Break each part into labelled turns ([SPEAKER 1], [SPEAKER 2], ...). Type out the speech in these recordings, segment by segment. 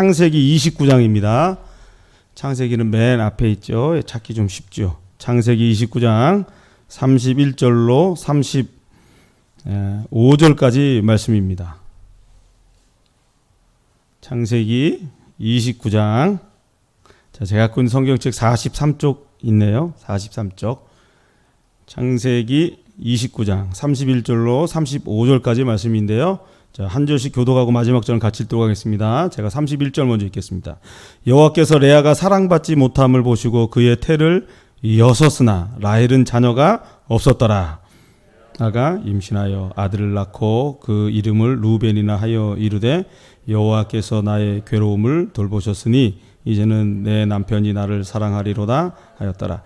[SPEAKER 1] 창세기 29장입니다. 창세기는 맨 앞에 있죠. 찾기 좀 쉽죠. 창세기 29장 31절로 35절까지 말씀입니다. 창세기 29장. 자, 제가 갖고 있는 성경책 43쪽 있네요. 43쪽. 창세기 29장 31절로 35절까지 말씀인데요. 자, 한 절씩 교독하고 마지막 절은 같이 읽도록 하겠습니다. 제가 31절 먼저 읽겠습니다. 여호와께서 레아가 사랑받지 못함을 보시고 그의 태를 여섰으나 라헬은 자녀가 없었더라. 나가 임신하여 아들을 낳고 그 이름을 루벤이나 하여 이르되 여호와께서 나의 괴로움을 돌보셨으니 이제는 내 남편이 나를 사랑하리로다 하였더라.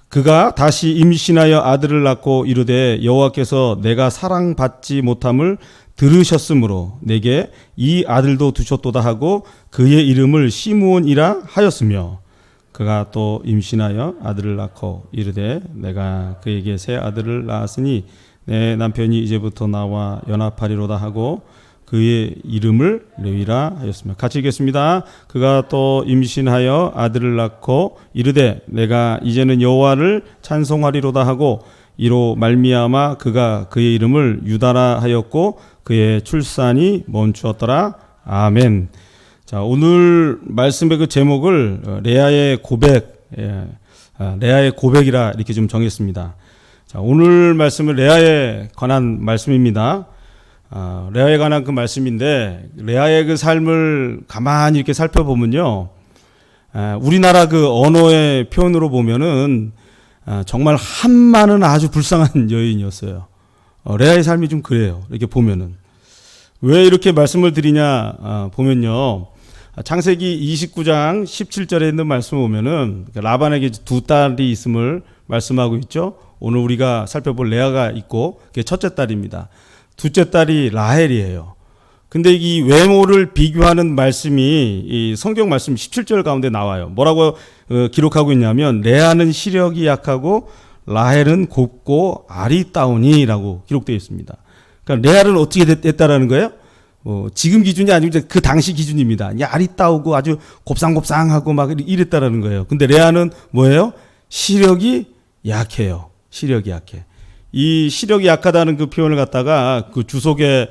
[SPEAKER 1] 그가 다시 임신하여 아들을 낳고 이르되 여호와께서 내가 사랑받지 못함을 들으셨으므로 내게 이 아들도 두셨도다 하고 그의 이름을 시므온이라 하였으며 그가 또 임신하여 아들을 낳고 이르되 내가 그에게 새 아들을 낳았으니 내 남편이 이제부터 나와 연합하리로다 하고 그의 이름을 레위라 하였으며. 같이 읽겠습니다. 그가 또 임신하여 아들을 낳고 이르되 내가 이제는 여호와를 찬송하리로다 하고 이로 말미암아 그가 그의 이름을 유다라 하였고 그의 출산이 멈추었더라. 아멘. 자, 오늘 말씀의 그 제목을 레아의 고백, 레아의 고백이라 이렇게 좀 정했습니다. 자, 오늘 말씀은 레아에 관한 말씀입니다. 레아에 관한 그 말씀인데 레아의 그 삶을 가만히 이렇게 살펴보면요, 우리나라 그 언어의 표현으로 보면은 정말 한마는 아주 불쌍한 여인이었어요. 레아의 삶이 좀 그래요. 이렇게 보면은. 왜 이렇게 말씀을 드리냐 보면요, 창세기 29장 17절에 있는 말씀을 보면은 라반에게 두 딸이 있음을 말씀하고 있죠. 오늘 우리가 살펴볼 레아가 있고 그게 첫째 딸입니다. 둘째 딸이 라헬이에요. 근데 이 외모를 비교하는 말씀이 이 성경 말씀 17절 가운데 나와요. 뭐라고 기록하고 있냐면 레아는 시력이 약하고 라헬은 곱고 아리따우니라고 기록되어 있습니다. 그러니까 레아는 어떻게 됐다라는 거예요? 지금 기준이 아니고 이제 그 당시 기준입니다. 아리따우고 아주 곱상곱상하고 막 이랬다라는 거예요. 근데 레아는 뭐예요? 시력이 약해요. 시력이 약해. 이 시력이 약하다는 그 표현을 갖다가 그 주석에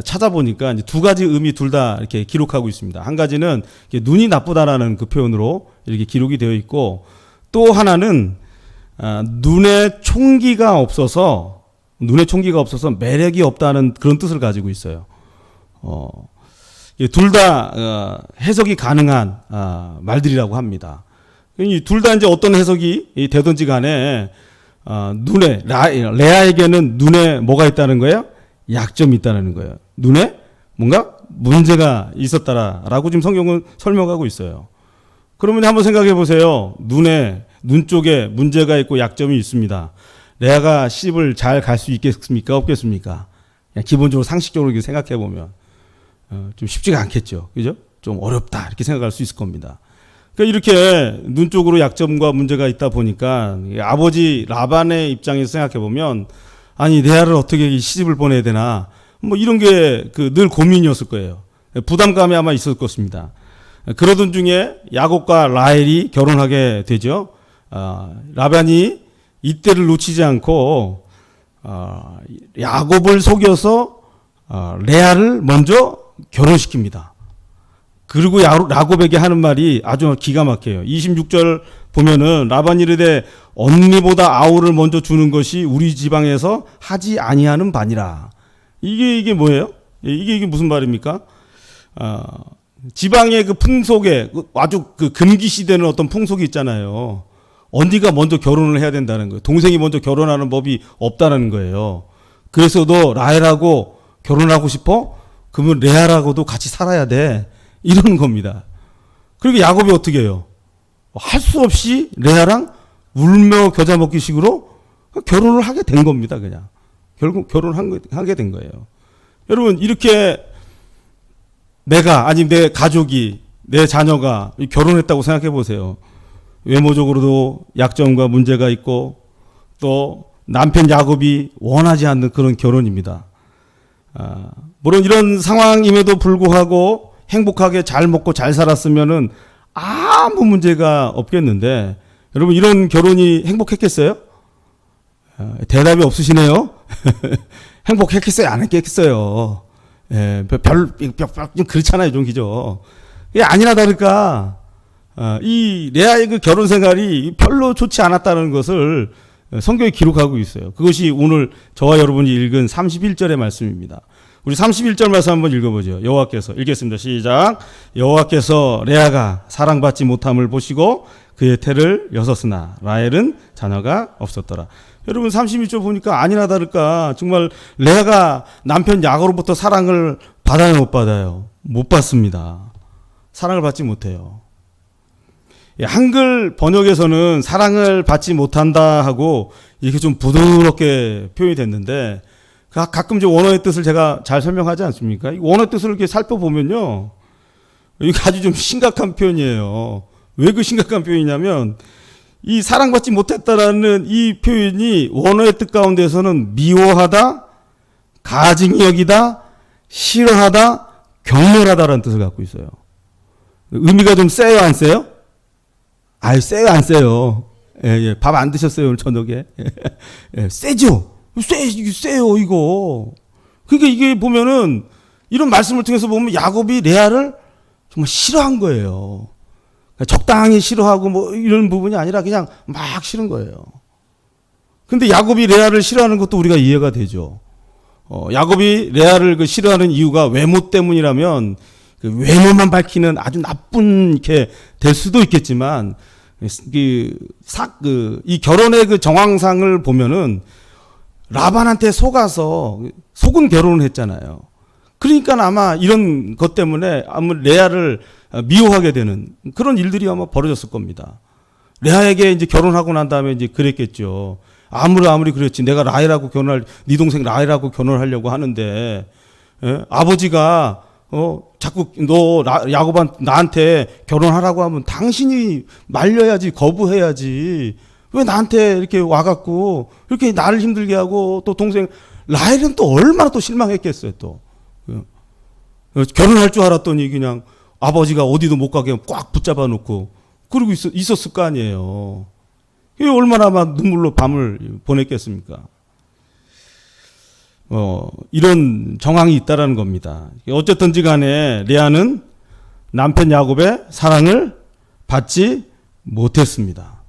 [SPEAKER 1] 찾아보니까 이제 두 가지 의미 둘 다 이렇게 기록하고 있습니다. 한 가지는 눈이 나쁘다라는 그 표현으로 이렇게 기록이 되어 있고, 또 하나는 눈에 총기가 없어서 매력이 없다는 그런 뜻을 가지고 있어요. 둘 다 해석이 가능한 말들이라고 합니다. 이 둘 다 이제 어떤 해석이 되든지 간에 눈에 레아에게는 눈에 뭐가 있다는 거예요? 약점이 있다는 거예요. 눈에 뭔가 문제가 있었다라고 지금 성경은 설명하고 있어요. 그러면 한번 생각해 보세요. 눈 쪽에 문제가 있고 약점이 있습니다. 레아가 시집을 잘 갈 수 있겠습니까? 없겠습니까? 그냥 기본적으로 상식적으로 이렇게 생각해 보면 좀 쉽지가 않겠죠. 그죠? 좀 어렵다 이렇게 생각할 수 있을 겁니다. 그러니까 이렇게 눈 쪽으로 약점과 문제가 있다 보니까 아버지 라반의 입장에서 생각해 보면 아니 레아를 어떻게 시집을 보내야 되나 뭐 이런 게 늘 고민이었을 거예요. 부담감이 아마 있었을 것입니다. 그러던 중에 야곱과 라헬이 결혼하게 되죠. 라반이 이때를 놓치지 않고 야곱을 속여서 레아를 먼저 결혼시킵니다. 그리고 야곱에게 하는 말이 아주 기가 막혀요. 26절 보면은 라반이 이르되 언니보다 아우를 먼저 주는 것이 우리 지방에서 하지 아니하는 바니라. 이게 뭐예요? 이게 무슨 말입니까? 지방의 그 풍속에 아주 그 금기시되는 어떤 풍속이 있잖아요. 언니가 먼저 결혼을 해야 된다는 거예요. 동생이 먼저 결혼하는 법이 없다는 거예요. 그래서 너 라헬하고 결혼하고 싶어? 그러면 레아라고도 같이 살아야 돼. 이러는 겁니다. 그리고 야곱이 어떻게 해요? 할 수 없이 레아랑 울며 겨자 먹기 식으로 결혼을 하게 된 겁니다. 그냥 결국 결혼하게 된 거예요. 여러분, 이렇게 아니면 내 가족이, 내 자녀가 결혼했다고 생각해 보세요. 외모적으로도 약점과 문제가 있고 또 남편 야곱이 원하지 않는 그런 결혼입니다. 물론 이런 상황임에도 불구하고 행복하게 잘 먹고 잘 살았으면은 아무 문제가 없겠는데, 여러분 이런 결혼이 행복했겠어요? 대답이 없으시네요. 행복했겠어요? 안 했겠어요? 예, 좀 그렇잖아요, 좀 기죠. 이게 아니나 다를까, 이 레아의 그 결혼 생활이 별로 좋지 않았다는 것을 성경이 기록하고 있어요. 그것이 오늘 저와 여러분이 읽은 31절의 말씀입니다. 우리 31절 말씀 한번 읽어보죠. 여호와께서, 읽겠습니다. 시작. 여호와께서 레아가 사랑받지 못함을 보시고 그의 태를 여섰으나 라헬은 자녀가 없었더라. 여러분 31절 보니까 아니나 다를까 정말 레아가 남편 야곱으로부터 사랑을 받아요, 못 받아요? 못 받습니다. 사랑을 받지 못해요. 한글 번역에서는 사랑을 받지 못한다 하고 이렇게 좀 부드럽게 표현이 됐는데, 가끔 이제 원어의 뜻을 제가 잘 설명하지 않습니까? 원어의 뜻을 이렇게 살펴보면요, 이게 아주 좀 심각한 표현이에요. 왜 그 심각한 표현이냐면, 이 사랑받지 못했다라는 이 표현이 원어의 뜻 가운데서는 미워하다, 가증히 여기다, 싫어하다, 경멸하다라는 뜻을 갖고 있어요. 의미가 좀 세요, 안 세요? 아유, 세요, 안 세요? 예. 밥 안 드셨어요, 오늘 저녁에? 예, 세죠? 세요, 이거. 그러니까 이게 보면은, 이런 말씀을 통해서 보면 야곱이 레아를 정말 싫어한 거예요. 적당히 싫어하고 뭐 이런 부분이 아니라 그냥 막 싫은 거예요. 근데 야곱이 레아를 싫어하는 것도 우리가 이해가 되죠. 야곱이 레아를 그 싫어하는 이유가 외모 때문이라면 그 외모만 밝히는 아주 나쁜 이렇게 될 수도 있겠지만, 이 결혼의 그 정황상을 보면은 라반한테 속은 결혼을 했잖아요. 그러니까 아마 이런 것 때문에 아마 레아를 미워하게 되는 그런 일들이 아마 벌어졌을 겁니다. 레아에게 이제 결혼하고 난 다음에 이제 그랬겠죠. 아무리 그랬지. 내가 네 동생 라헬하고 결혼을 하려고 하는데, 예? 아버지가, 자꾸 나한테 결혼하라고 하면 당신이 말려야지, 거부해야지. 왜 나한테 이렇게 와갖고, 이렇게 나를 힘들게 하고, 또 동생, 라헬은 또 얼마나 또 실망했겠어요, 또. 결혼할 줄 알았더니 그냥 아버지가 어디도 못 가게 꽉 붙잡아 놓고, 그러고 있었을 거 아니에요. 이게 얼마나 막 눈물로 밤을 보냈겠습니까? 이런 정황이 있다라는 겁니다. 어쨌든지 간에 레아는 남편 야곱의 사랑을 받지 못했습니다.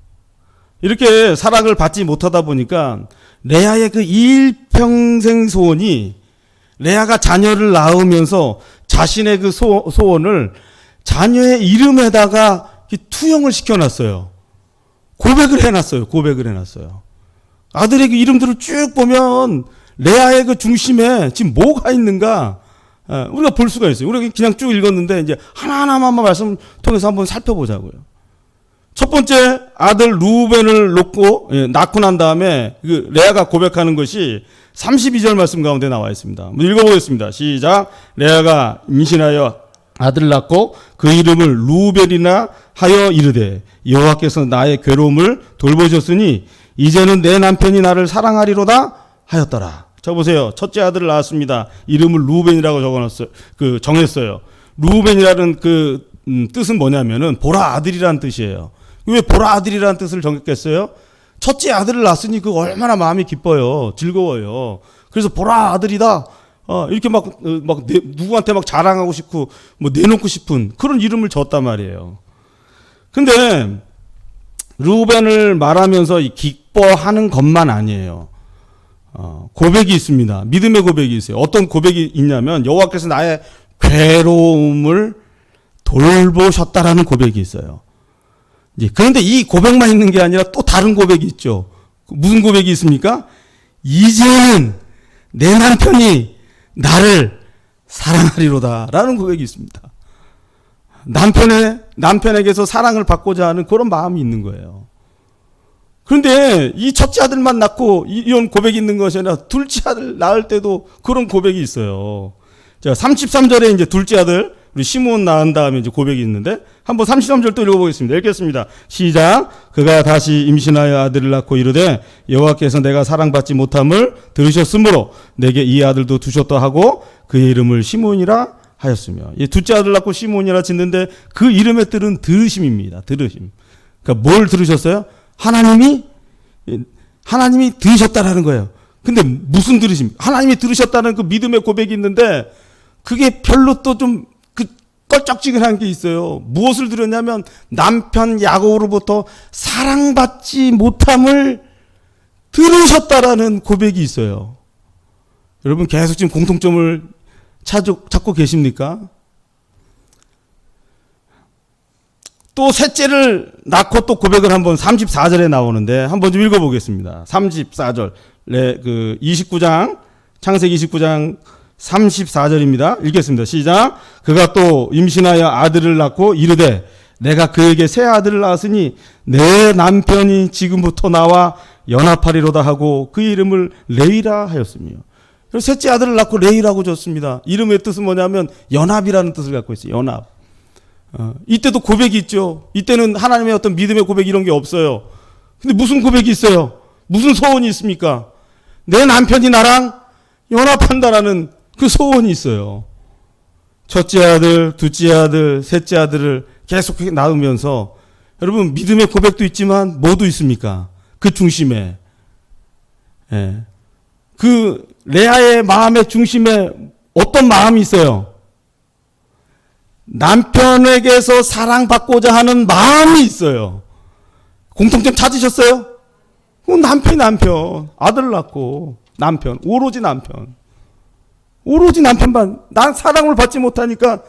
[SPEAKER 1] 이렇게 사랑을 받지 못하다 보니까 레아의 그 일평생 소원이, 레아가 자녀를 낳으면서 자신의 그 소원을 자녀의 이름에다가 투영을 시켜놨어요. 고백을 해놨어요. 아들의 그 이름들을 쭉 보면 레아의 그 중심에 지금 뭐가 있는가, 우리가 볼 수가 있어요. 우리가 그냥 쭉 읽었는데 이제 하나하나만 말씀 통해서 한번 살펴보자고요. 첫 번째 아들 루벤을 낳고 난 다음에 그 레아가 고백하는 것이 32절 말씀 가운데 나와 있습니다. 한번 읽어보겠습니다. 시작. 레아가 임신하여 아들을 낳고 그 이름을 루벤이나 하여 이르되 여호와께서 나의 괴로움을 돌보셨으니 이제는 내 남편이 나를 사랑하리로다 하였더라. 자 보세요. 첫째 아들을 낳았습니다. 이름을 루벤이라고 정했어요. 루벤이라는 그 뜻은 뭐냐면은 보라 아들이라는 뜻이에요. 왜 보라 아들이라는 뜻을 정했겠어요? 첫째 아들을 낳았으니 그 얼마나 마음이 기뻐요. 즐거워요. 그래서 보라 아들이다. 이렇게 누구한테 막 자랑하고 싶고, 뭐 내놓고 싶은 그런 이름을 줬단 말이에요. 근데, 루벤을 말하면서 기뻐하는 것만 아니에요. 고백이 있습니다. 믿음의 고백이 있어요. 어떤 고백이 있냐면, 여호와께서 나의 괴로움을 돌보셨다라는 고백이 있어요. 그런데 이 고백만 있는 게 아니라 또 다른 고백이 있죠. 무슨 고백이 있습니까? 이제는 내 남편이 나를 사랑하리로다 라는 고백이 있습니다. 남편에게서 사랑을 받고자 하는 그런 마음이 있는 거예요. 그런데 이 첫째 아들만 낳고 이런 고백이 있는 것이 아니라 둘째 아들 낳을 때도 그런 고백이 있어요. 자, 33절에 이제 둘째 아들 우리 시므온 낳은 다음에 이제 고백이 있는데 한번 33절 또 읽어보겠습니다. 읽겠습니다. 시작. 그가 다시 임신하여 아들을 낳고 이르되 여호와께서 내가 사랑받지 못함을 들으셨으므로 내게 이 아들도 두셨다 하고 그의 이름을 시므온이라 하였으며, 둘째 아들 낳고 시몬이라 짓는데 그 이름의 뜻은 들으심입니다. 들으심. 그러니까 뭘 들으셨어요? 하나님이 들으셨다라는 거예요. 근데 무슨 들으심? 하나님이 들으셨다는 그 믿음의 고백이 있는데 그게 별로 또 좀 껄쩍지근한 게 있어요. 무엇을 들었냐면 남편 야곱으로부터 사랑받지 못함을 들으셨다라는 고백이 있어요. 여러분 계속 지금 공통점을 찾고 계십니까? 또 셋째를 낳고 또 고백을 한번 34절에 나오는데 한번 좀 읽어보겠습니다. 34절, 29장, 창세기 29장 34절입니다. 읽겠습니다. 시작. 그가 또 임신하여 아들을 낳고 이르되 내가 그에게 새 아들을 낳았으니 내 남편이 지금부터 나와 연합하리로다 하고 그 이름을 레위라 하였으며. 셋째 아들을 낳고 레위라고 줬습니다. 이름의 뜻은 뭐냐면 연합이라는 뜻을 갖고 있어요. 연합. 이때도 고백이 있죠. 이때는 하나님의 어떤 믿음의 고백 이런 게 없어요. 근데 무슨 고백이 있어요? 무슨 소원이 있습니까? 내 남편이 나랑 연합한다라는 그 소원이 있어요. 첫째 아들, 둘째 아들, 셋째 아들을 계속 낳으면서 여러분 믿음의 고백도 있지만 뭐도 있습니까? 그 중심에 그 레아의 마음의 중심에 어떤 마음이 있어요? 남편에게서 사랑받고자 하는 마음이 있어요. 공통점 찾으셨어요? 남편, 아들을 낳고 남편, 오로지 남편만, 난 사랑을 받지 못하니까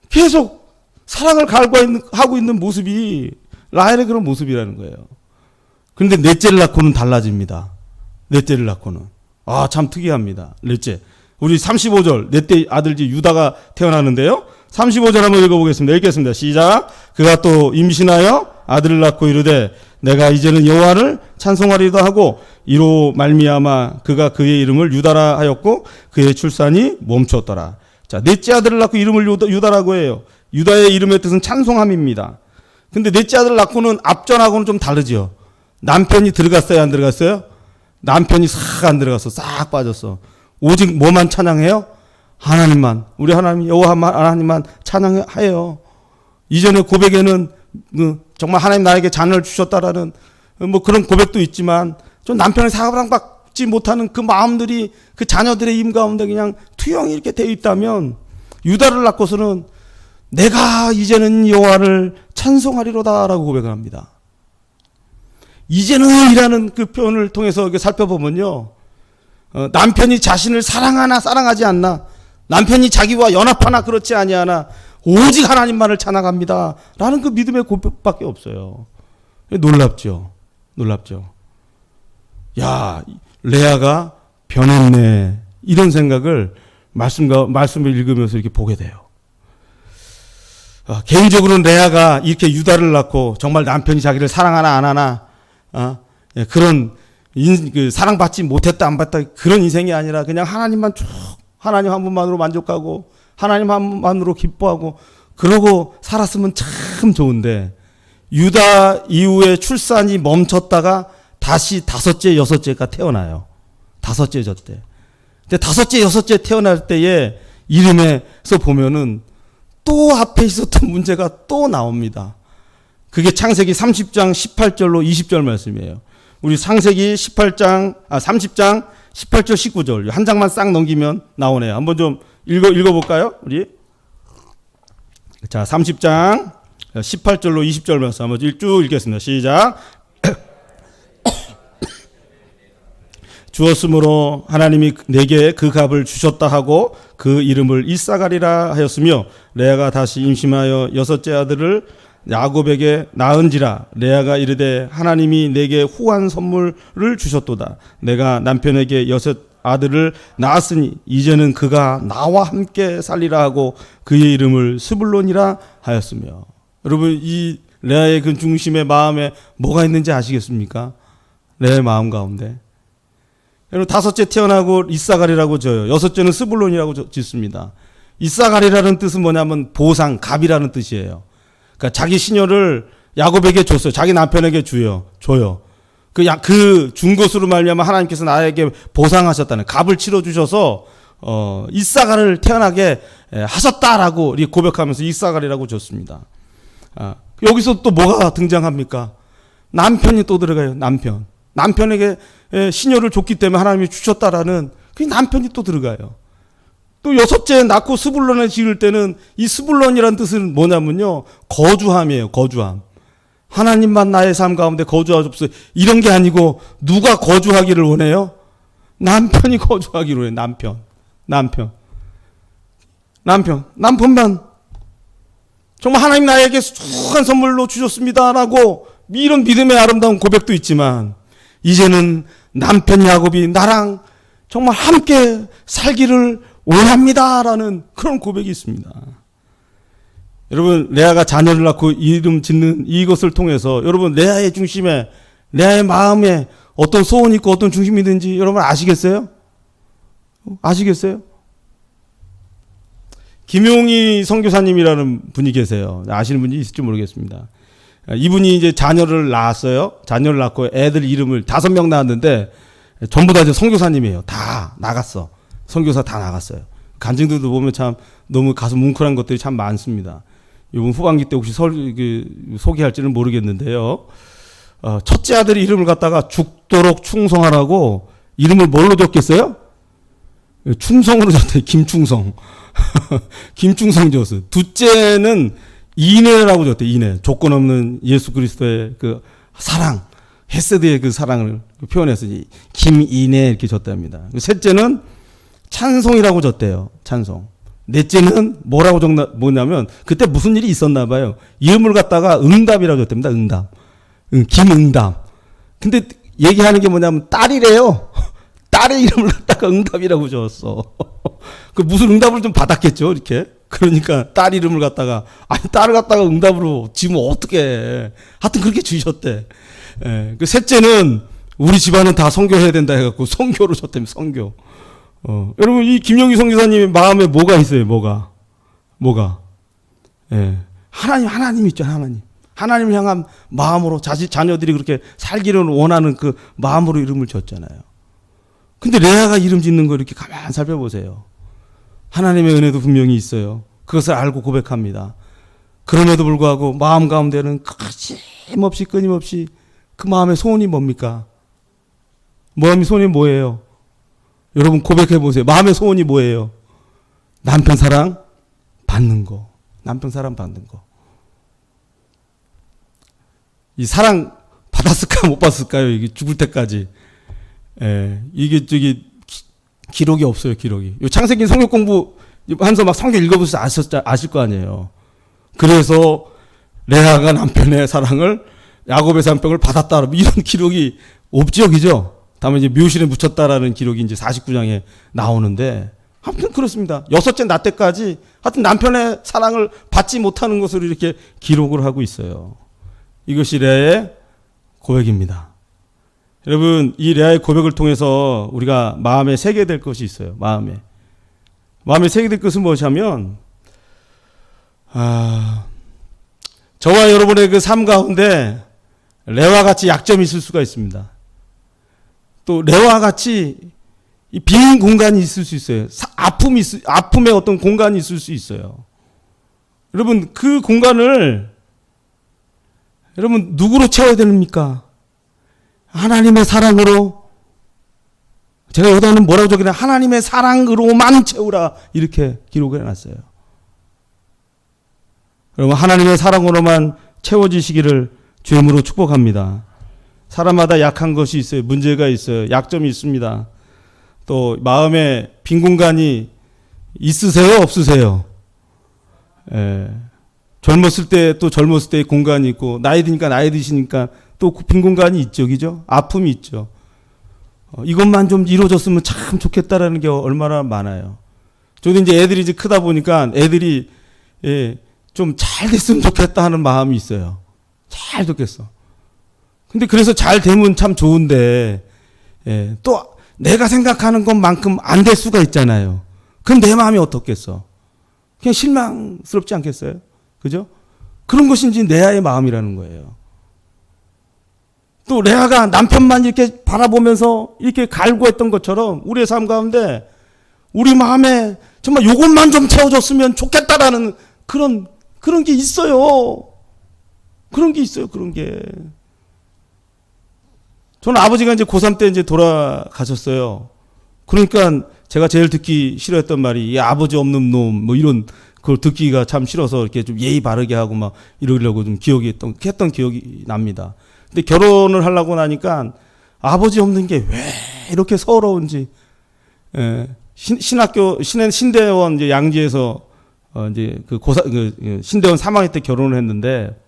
[SPEAKER 1] 계속 사랑을 갈구하고 있는 모습이 라헬의 그런 모습이라는 거예요. 그런데 넷째를 낳고는 달라집니다. 넷째를 낳고는. 참 특이합니다. 넷째. 우리 35절, 넷째 아들 유다가 태어나는데요. 35절 한번 읽어보겠습니다. 읽겠습니다. 시작. 그가 또 임신하여 아들을 낳고 이르되 내가 이제는 여호와를 찬송하리다 하고 이로 말미암아 그가 그의 이름을 유다라 하였고 그의 출산이 멈추었더라. 자, 넷째 아들을 낳고 이름을 유다라고 해요. 유다의 이름의 뜻은 찬송함입니다. 근데 넷째 아들을 낳고는 앞전하고는 좀 다르죠. 남편이 들어갔어요, 안 들어갔어요? 남편이 싹 안 들어갔어. 싹 빠졌어. 오직 뭐만 찬양해요? 하나님만. 우리 하나님 여호와 하나님만 찬양해요. 이전의 고백에는 정말 하나님 나에게 자녀를 주셨다라는 그런 고백도 있지만 좀 남편의 사랑받지 못하는 그 마음들이 그 자녀들의 힘 가운데 그냥 투영이 이렇게 되어 있다면 유다를 낳고서는 내가 이제는 여호와를 찬송하리로다라고 고백을 합니다. 이제는이라는 그 표현을 통해서 살펴보면요, 남편이 자신을 사랑하나 사랑하지 않나, 남편이 자기와 연합하나 그렇지 아니하나 오직 하나님만을 찬양합니다 라는 그 믿음의 고백밖에 없어요. 놀랍죠. 야, 레아가 변했네, 이런 생각을 말씀을 읽으면서 이렇게 보게 돼요. 개인적으로는 레아가 이렇게 유다를 낳고 정말 남편이 자기를 사랑하나 안 하나 그런 그 사랑받지 못했다 안 받다 그런 인생이 아니라 그냥 하나님만 쭉, 하나님 한 분만으로 만족하고 하나님 한 분만으로 기뻐하고 그러고 살았으면 참 좋은데, 유다 이후에 출산이 멈췄다가 다시 다섯째 여섯째가 태어나요. 다섯째 여섯째. 근데 다섯째 여섯째 태어날 때에 이름에서 보면은 또 앞에 있었던 문제가 또 나옵니다. 그게 창세기 30장 18절로 20절 말씀이에요. 우리 창세기 30장 18절 19절 한 장만 싹 넘기면 나오네요. 한번 좀 읽어볼까요? 우리 자, 30장 18절로 20절 말씀 한번 쭉 읽겠습니다. 시작. 주었으므로 하나님이 내게 그 값을 주셨다 하고 그 이름을 이사가리라 하였으며 레아가 다시 임신하여 여섯째 아들을 야곱에게 낳은지라. 레아가 이르되 하나님이 내게 후한 선물을 주셨도다. 내가 남편에게 여섯 아들을 낳았으니 이제는 그가 나와 함께 살리라 하고 그의 이름을 스불론이라 하였으며. 여러분, 이 레아의 그 중심의 마음에 뭐가 있는지 아시겠습니까? 레아의 마음 가운데 여러분, 다섯째 태어나고 이사가리라고 져요. 여섯째는 스불론이라고 짓습니다. 이사가리라는 뜻은 뭐냐면 보상, 갑이라는 뜻이에요. 그러니까 자기 시녀를 야곱에게 줬어요. 자기 남편에게 줘요. 그 준 것으로 말미암아 하나님께서 나에게 보상하셨다는, 갑을 치러 주셔서 이사가를 태어나게 하셨다라고 고백하면서 이사가리라고 줬습니다. 여기서 또 뭐가 등장합니까? 남편이 또 들어가요. 남편에게 시녀를 줬기 때문에 하나님이 주셨다라는 그 남편이 또 들어가요. 또 여섯째 낳고 스불론을 지을 때는 이 스불론이라는 뜻은 뭐냐면요, 거주함이에요. 거주함. 하나님만 나의 삶 가운데 거주하옵소서, 이런 게 아니고 누가 거주하기를 원해요? 남편이 거주하기를 원해요. 남편만 정말 하나님 나에게 수한 선물로 주셨습니다라고 이런 믿음의 아름다운 고백도 있지만, 이제는 남편 야곱이 나랑 정말 함께 살기를 원합니다라는 그런 고백이 있습니다. 여러분, 레아가 자녀를 낳고 이름 짓는 이것을 통해서 여러분, 레아의 중심에, 레아의 마음에 어떤 소원이 있고 어떤 중심이 있는지 여러분 아시겠어요? 김용희 선교사님이라는 분이 계세요. 아시는 분이 있을지 모르겠습니다. 이분이 이제 자녀를 낳았어요. 자녀를 낳고 애들 이름을 5명 낳았는데 전부 다 이제 선교사님이에요. 다 나갔어. 선교사 다 나갔어요. 간증들도 보면 참 너무 가슴 뭉클한 것들이 참 많습니다. 이번 후반기 때 혹시 소개할지는 모르겠는데요. 첫째 아들 이름을 갖다가 죽도록 충성하라고 이름을 뭘로 줬겠어요? 충성으로 줬대요. 김충성. 김충성 줬어요. 둘째는 이내라고 줬대. 이내. 조건 없는 예수 그리스도의 그 사랑, 헤세드의 그 사랑을 표현해서 김이내 이렇게 줬답니다. 셋째는 찬송이라고 줬대요. 찬송. 넷째는 뭐냐면 그때 무슨 일이 있었나 봐요. 이름을 갖다가 응답이라고 줬답니다. 응답. 김응답. 근데 얘기하는 게 뭐냐면 딸이래요. 딸의 이름을 갖다가 응답이라고 줬어. 그 무슨 응답을 좀 받았겠죠, 이렇게. 그러니까 딸 이름을 갖다가, 딸을 갖다가 응답으로 지면 어떡해. 하여튼 그렇게 주셨대. 그 셋째는 우리 집안은 다 선교해야 된다 해갖고 선교로 줬다며, 선교. 여러분, 이 김영희 선교사님의 마음에 뭐가 있어요, 뭐가? 하나님 있죠, 하나님. 하나님을 향한 마음으로 자녀들이 그렇게 살기를 원하는 그 마음으로 이름을 줬잖아요. 근데 레아가 이름 짓는 거 이렇게 가만히 살펴보세요. 하나님의 은혜도 분명히 있어요. 그것을 알고 고백합니다. 그럼에도 불구하고 마음 가운데는 끊임없이 그 마음의 소원이 뭡니까? 마음의 소원이 뭐예요? 여러분 고백해 보세요. 마음의 소원이 뭐예요? 남편 사랑 받는 거. 이 사랑 받았을까 못 받았을까요? 이게 죽을 때까지. 이게 기록이 없어요, 기록이. 요 창세기 성경 공부 하면서 막 성경 읽어보셔서 아실 거 아니에요. 그래서 레아가 남편의 사랑을, 야곱의 사랑을 받았다. 이런 기록이 없죠, 그죠? 다만 이제 묘실에 묻혔다라는 기록이 이제 49장에 나오는데, 아무튼 그렇습니다. 여섯째 낳 때까지 하여튼 남편의 사랑을 받지 못하는 것으로 이렇게 기록을 하고 있어요. 이것이 레아의 고백입니다. 여러분, 이 레아의 고백을 통해서 우리가 마음에 새게 될 것이 있어요. 마음에 새게 될 것은 무엇이냐면, 저와 여러분의 그 삶 가운데 레아와 같이 약점이 있을 수가 있습니다. 또 레아와 같이 이 빈 공간이 있을 수 있어요. 아픔의 어떤 공간이 있을 수 있어요. 여러분, 그 공간을 여러분 누구로 채워야 됩니까? 하나님의 사랑으로. 제가 여기다는 뭐라고 적으냐, 하나님의 사랑으로만 채우라, 이렇게 기록을 해놨어요. 여러분, 하나님의 사랑으로만 채워지시기를 주임으로 축복합니다. 사람마다 약한 것이 있어요. 문제가 있어요. 약점이 있습니다. 또 마음에 빈 공간이 있으세요, 없으세요? 젊었을 때의 공간이 있고, 나이 드시니까 또 빈 공간이 있죠, 그죠? 아픔이 있죠. 이것만 좀 이루어졌으면 참 좋겠다라는 게 얼마나 많아요. 저도 이제 애들이 이제 크다 보니까 애들이 좀 잘 됐으면 좋겠다 하는 마음이 있어요. 잘 됐겠어. 근데 그래서 잘 되면 참 좋은데, 또 내가 생각하는 것만큼 안 될 수가 있잖아요. 그럼 내 마음이 어떻겠어? 그냥 실망스럽지 않겠어요? 그죠? 그런 것이 이제 레아의 마음이라는 거예요. 또 레아가 남편만 이렇게 바라보면서 이렇게 갈구했던 것처럼 우리의 삶 가운데 우리 마음에 정말 요것만 좀 채워줬으면 좋겠다라는 그런 게 있어요. 그런 게 있어요. 그런 게. 저는 아버지가 이제 고3 때 이제 돌아가셨어요. 그러니까 제가 제일 듣기 싫어했던 말이 이 아버지 없는 놈 뭐 이런 그걸 듣기가 참 싫어서 이렇게 좀 예의 바르게 하고 막 이러려고 좀 했던 기억이 납니다. 근데 결혼을 하려고 나니까 아버지 없는 게 왜 이렇게 서러운지. 신대원 이제 양지에서 이제 신대원 3학년 때 결혼을 했는데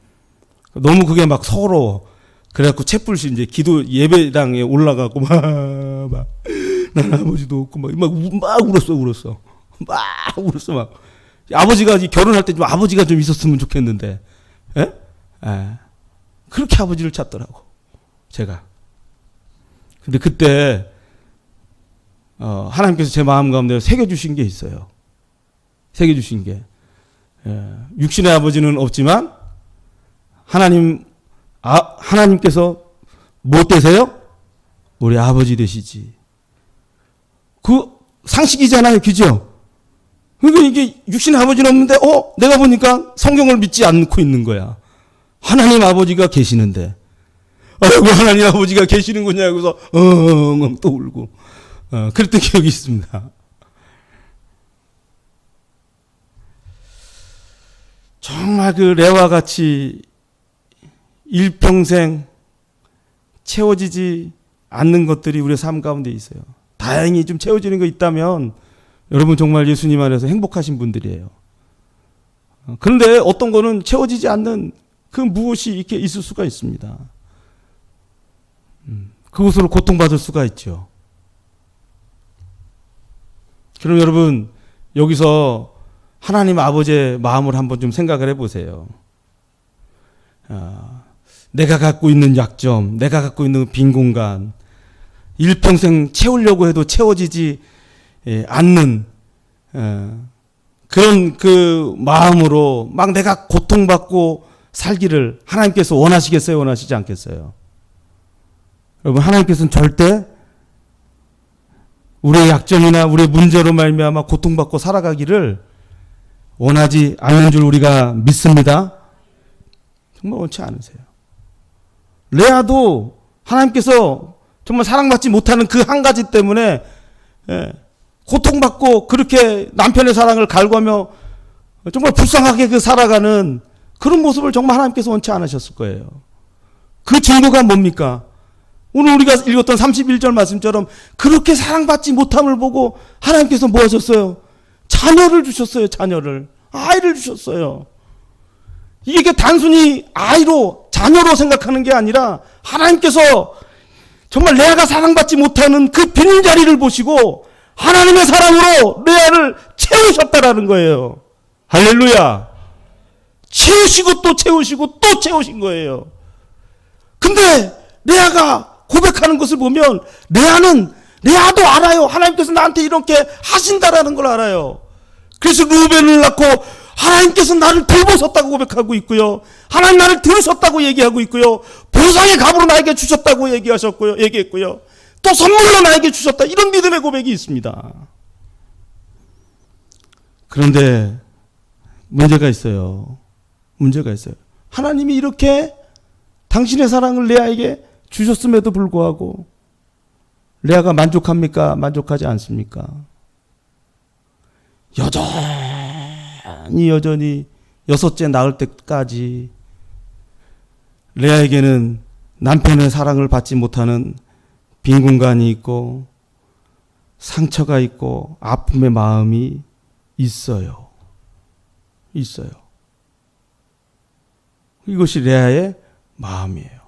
[SPEAKER 1] 너무 그게 막 서러워. 그래갖고 채불시 이제 기도 예배당에 올라가고 막 난 아버지도 없고 막 울었어. 막 울었어 막. 아버지가 결혼할 때 좀 아버지가 좀 있었으면 좋겠는데, 예? 그렇게 아버지를 찾더라고 제가. 근데 그때 하나님께서 제 마음 가운데 새겨주신 게 있어요. 새겨주신 게. 육신의 아버지는 없지만 하나님께서 뭐 되세요? 우리 아버지 되시지. 그 상식이잖아요. 그죠? 그러니까 이게 육신의 아버지는 없는데 내가 보니까 성경을 믿지 않고 있는 거야. 하나님 아버지가 계시는데. 아이고 하나님 아버지가 계시는군요 하고서 또 울고. 그랬던 기억이 있습니다. 정말 그 레와 같이 일평생 채워지지 않는 것들이 우리의 삶 가운데 있어요. 다행히 좀 채워지는 거 있다면 여러분 정말 예수님 안에서 행복하신 분들이에요. 그런데 어떤 거는 채워지지 않는 그 무엇이 이렇게 있을 수가 있습니다. 그것으로 고통받을 수가 있죠. 그럼 여러분 여기서 하나님 아버지의 마음을 한번 좀 생각을 해보세요. 내가 갖고 있는 약점, 내가 갖고 있는 빈 공간, 일평생 채우려고 해도 채워지지 않는 그런 그 마음으로 막 내가 고통받고 살기를 하나님께서 원하시겠어요? 원하시지 않겠어요? 여러분 하나님께서는 절대 우리의 약점이나 우리의 문제로 말미암아 고통받고 살아가기를 원하지 않는 줄 우리가 믿습니다. 정말 원치 않으세요. 레아도 하나님께서 정말 사랑받지 못하는 그 한 가지 때문에 고통받고 그렇게 남편의 사랑을 갈구하며 정말 불쌍하게 그 살아가는 그런 모습을 정말 하나님께서 원치 않으셨을 거예요. 그 증거가 뭡니까? 오늘 우리가 읽었던 31절 말씀처럼 그렇게 사랑받지 못함을 보고 하나님께서 뭐 하셨어요? 자녀를 주셨어요. 자녀를. 아이를 주셨어요. 이게 단순히 아이로 자녀로 생각하는 게 아니라 하나님께서 정말 레아가 사랑받지 못하는 그 빈자리를 보시고 하나님의 사랑으로 레아를 채우셨다라는 거예요. 할렐루야. 채우시고 또 채우시고 또 채우신 거예요. 근데 레아가 고백하는 것을 보면 레아도 알아요. 하나님께서 나한테 이렇게 하신다라는 걸 알아요. 그래서 루벤을 낳고 하나님께서 나를 돌보셨다고 고백하고 있고요. 하나님 나를 들으셨다고 얘기하고 있고요. 보상의 값으로 나에게 주셨다고 얘기했고요. 또 선물로 나에게 주셨다. 이런 믿음의 고백이 있습니다. 그런데 문제가 있어요. 하나님이 이렇게 당신의 사랑을 레아에게 주셨음에도 불구하고 레아가 만족합니까? 만족하지 않습니까? 여전히 여섯째 낳을 때까지 레아에게는 남편의 사랑을 받지 못하는 빈 공간이 있고 상처가 있고 아픔의 마음이 있어요. 이것이 레아의 마음이에요.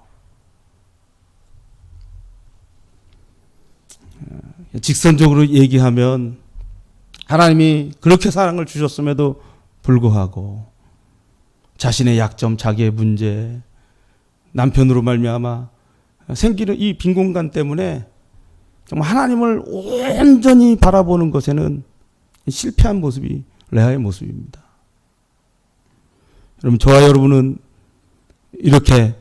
[SPEAKER 1] 직선적으로 얘기하면 하나님이 그렇게 사랑을 주셨음에도 불구하고 자신의 약점, 자기의 문제, 남편으로 말미암아 생기는 이 빈 공간 때문에 정말 하나님을 온전히 바라보는 것에는 실패한 모습이 레아의 모습입니다. 여러분, 저와 여러분은 이렇게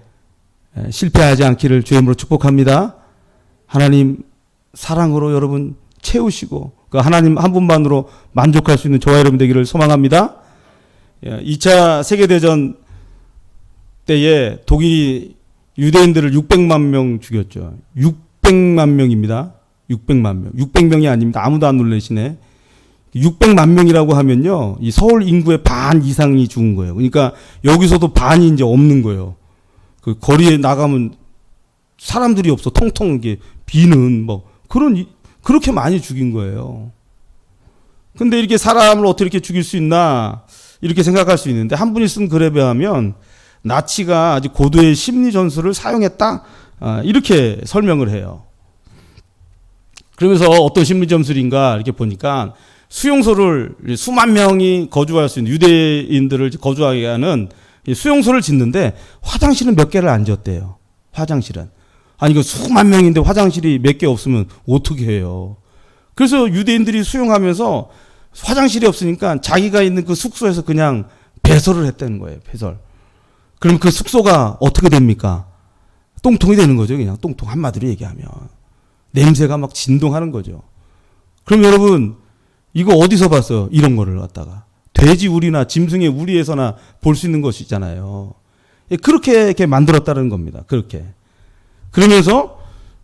[SPEAKER 1] 실패하지 않기를 주의 이름으로 축복합니다. 하나님 사랑으로 여러분 채우시고 그 하나님 한 분만으로 만족할 수 있는 저와 여러분 되기를 소망합니다. 2차 세계대전 때에 독일이 유대인들을 600만 명 죽였죠. 600만 명입니다. 600만 명. 600명이 아닙니다. 아무도 안 놀라시네. 600만 명이라고 하면요, 이 서울 인구의 반 이상이 죽은 거예요. 그러니까 여기서도 반이 이제 없는 거예요. 그 거리에 나가면 사람들이 없어. 통통 이게 비는 뭐 그렇게 많이 죽인 거예요. 근데 이렇게 사람을 어떻게 이렇게 죽일 수 있나 이렇게 생각할 수 있는데, 한 분이 쓴 글에 비하면 나치가 아주 고도의 심리 전술을 사용했다, 이렇게 설명을 해요. 그러면서 어떤 심리 전술인가 이렇게 보니까, 수용소를 수만 명이 거주할 수 있는 유대인들을 거주하게 하는 수용소를 짓는데 화장실은 몇 개를 안 지었대요. 화장실은. 아니, 그 수만 명인데 화장실이 몇 개 없으면 어떻게 해요? 그래서 유대인들이 수용하면서 화장실이 없으니까 자기가 있는 그 숙소에서 그냥 배설을 했다는 거예요. 배설. 그럼 그 숙소가 어떻게 됩니까? 똥통이 되는 거죠. 그냥 똥통, 한마디로 얘기하면. 냄새가 막 진동하는 거죠. 그럼 여러분, 이거 어디서 봤어요? 이런 거를 갖다가. 돼지 우리나 짐승의 우리에서나 볼 수 있는 것이잖아요. 그렇게 이렇게 만들었다는 겁니다. 그렇게. 그러면서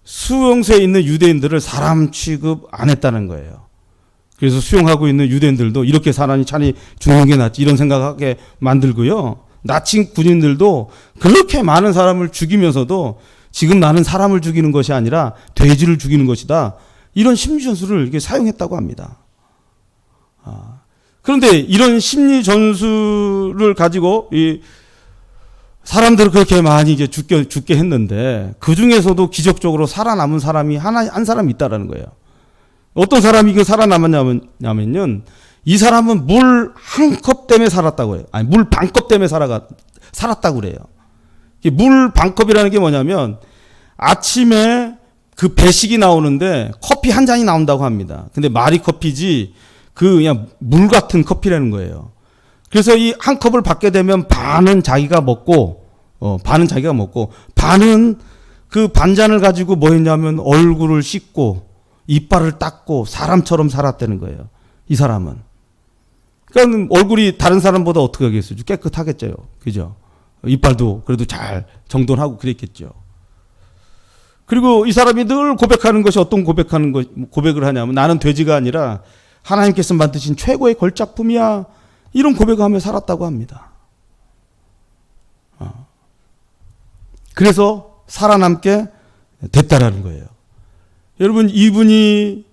[SPEAKER 1] 수용소에 있는 유대인들을 사람 취급 안 했다는 거예요. 그래서 수용하고 있는 유대인들도 이렇게 사람이 차라리 죽는 게 낫지, 이런 생각하게 만들고요. 나치 군인들도 그렇게 많은 사람을 죽이면서도 지금 나는 사람을 죽이는 것이 아니라 돼지를 죽이는 것이다, 이런 심리 전술을 이렇게 사용했다고 합니다. 그런데 이런 심리 전술을 가지고 이 사람들을 그렇게 많이 이제 죽게 했는데, 그 중에서도 기적적으로 살아남은 사람이 한 사람이 있다라는 거예요. 어떤 사람이 그 살아남았냐면요, 이 사람은 물 한 컵 때문에 살았다고 해요. 아니, 물 반 컵 때문에 살았다고 그래요. 물 반 컵이라는 게 뭐냐면, 아침에 그 배식이 나오는데 커피 한 잔이 나온다고 합니다. 근데 말이 커피지 그냥 물 같은 커피라는 거예요. 그래서 이 한 컵을 받게 되면 반은 자기가 먹고, 반은 그 반잔을 가지고 뭐 했냐면 얼굴을 씻고 이빨을 닦고 사람처럼 살았다는 거예요. 이 사람은. 그러니까 얼굴이 다른 사람보다 어떻게 하겠어요? 깨끗하겠죠. 그죠? 이빨도 그래도 잘 정돈하고 그랬겠죠. 그리고 이 사람이 늘 고백하는 것이, 어떤 고백을 하냐면, 나는 돼지가 아니라 하나님께서 만드신 최고의 걸작품이야, 이런 고백을 하며 살았다고 합니다. 그래서 살아남게 됐다라는 거예요. 여러분, 이분이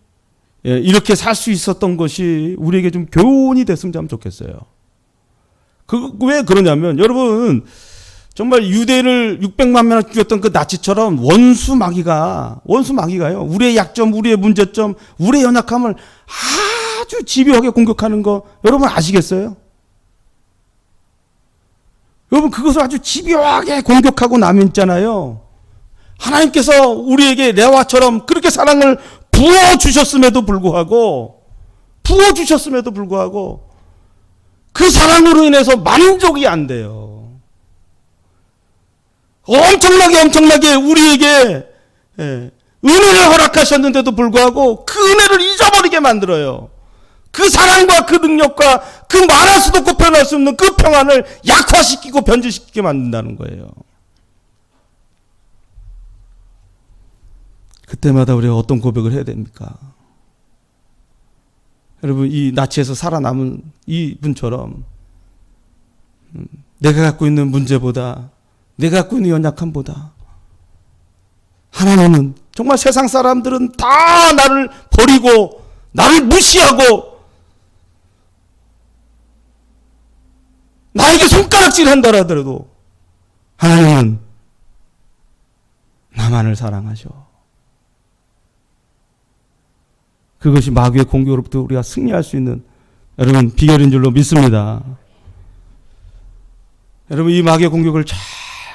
[SPEAKER 1] 이렇게 살 수 있었던 것이 우리에게 좀 교훈이 됐으면 참 좋겠어요. 왜 그러냐면, 여러분, 정말 유대인을 600만 명을 죽였던 그 나치처럼 원수 마귀가요, 우리의 약점, 우리의 문제점, 우리의 연약함을 아주 집요하게 공격하는 거 여러분 아시겠어요? 여러분, 그것을 아주 집요하게 공격하고 나면 있잖아요, 하나님께서 우리에게 레와처럼 그렇게 사랑을 부어주셨음에도 불구하고 그 사랑으로 인해서 만족이 안 돼요. 엄청나게 우리에게 은혜를 허락하셨는데도 불구하고 그 은혜를 잊어버리게 만들어요. 그 사랑과 그 능력과 그 말할 수도 없고 표현할 수 없는 그 평안을 약화시키고 변질시키게 만든다는 거예요. 그때마다 우리가 어떤 고백을 해야 됩니까? 여러분, 이 나치에서 살아남은 이분처럼 내가 갖고 있는 문제보다, 내가 갖고 있는 연약함보다 하나님은, 정말 세상 사람들은 다 나를 버리고 나를 무시하고 나에게 손가락질 한다 하더라도 하나님은 나만을 사랑하셔. 그것이 마귀의 공격으로부터 우리가 승리할 수 있는, 여러분, 비결인 줄로 믿습니다. 여러분, 이 마귀의 공격을 잘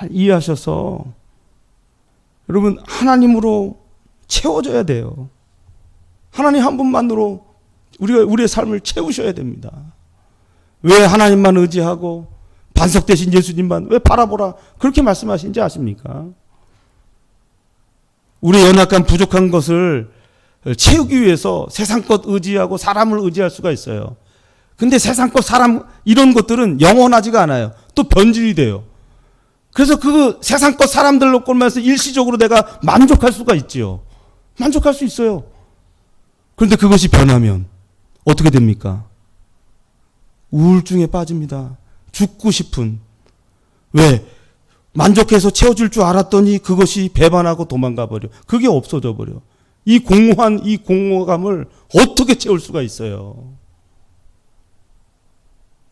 [SPEAKER 1] 이해하셔서 여러분, 하나님으로 채워져야 돼요. 하나님 한 분만으로 우리의 삶을 채우셔야 됩니다. 왜 하나님만 의지하고 반석 대신 예수님만 왜 바라보라, 그렇게 말씀하신지 아십니까? 우리의 연약한 부족한 것을 채우기 위해서 세상 것 의지하고 사람을 의지할 수가 있어요. 근데 세상 것, 사람, 이런 것들은 영원하지가 않아요. 또 변질이 돼요. 그래서 그 세상 것 사람들로 꼴면서 일시적으로 내가 만족할 수가 있지요. 만족할 수 있어요. 그런데 그것이 변하면 어떻게 됩니까? 우울증에 빠집니다. 죽고 싶은. 왜? 만족해서 채워줄 줄 알았더니 그것이 배반하고 도망가 버려. 그게 없어져 버려. 이 공허한 이 공허감을 어떻게 채울 수가 있어요?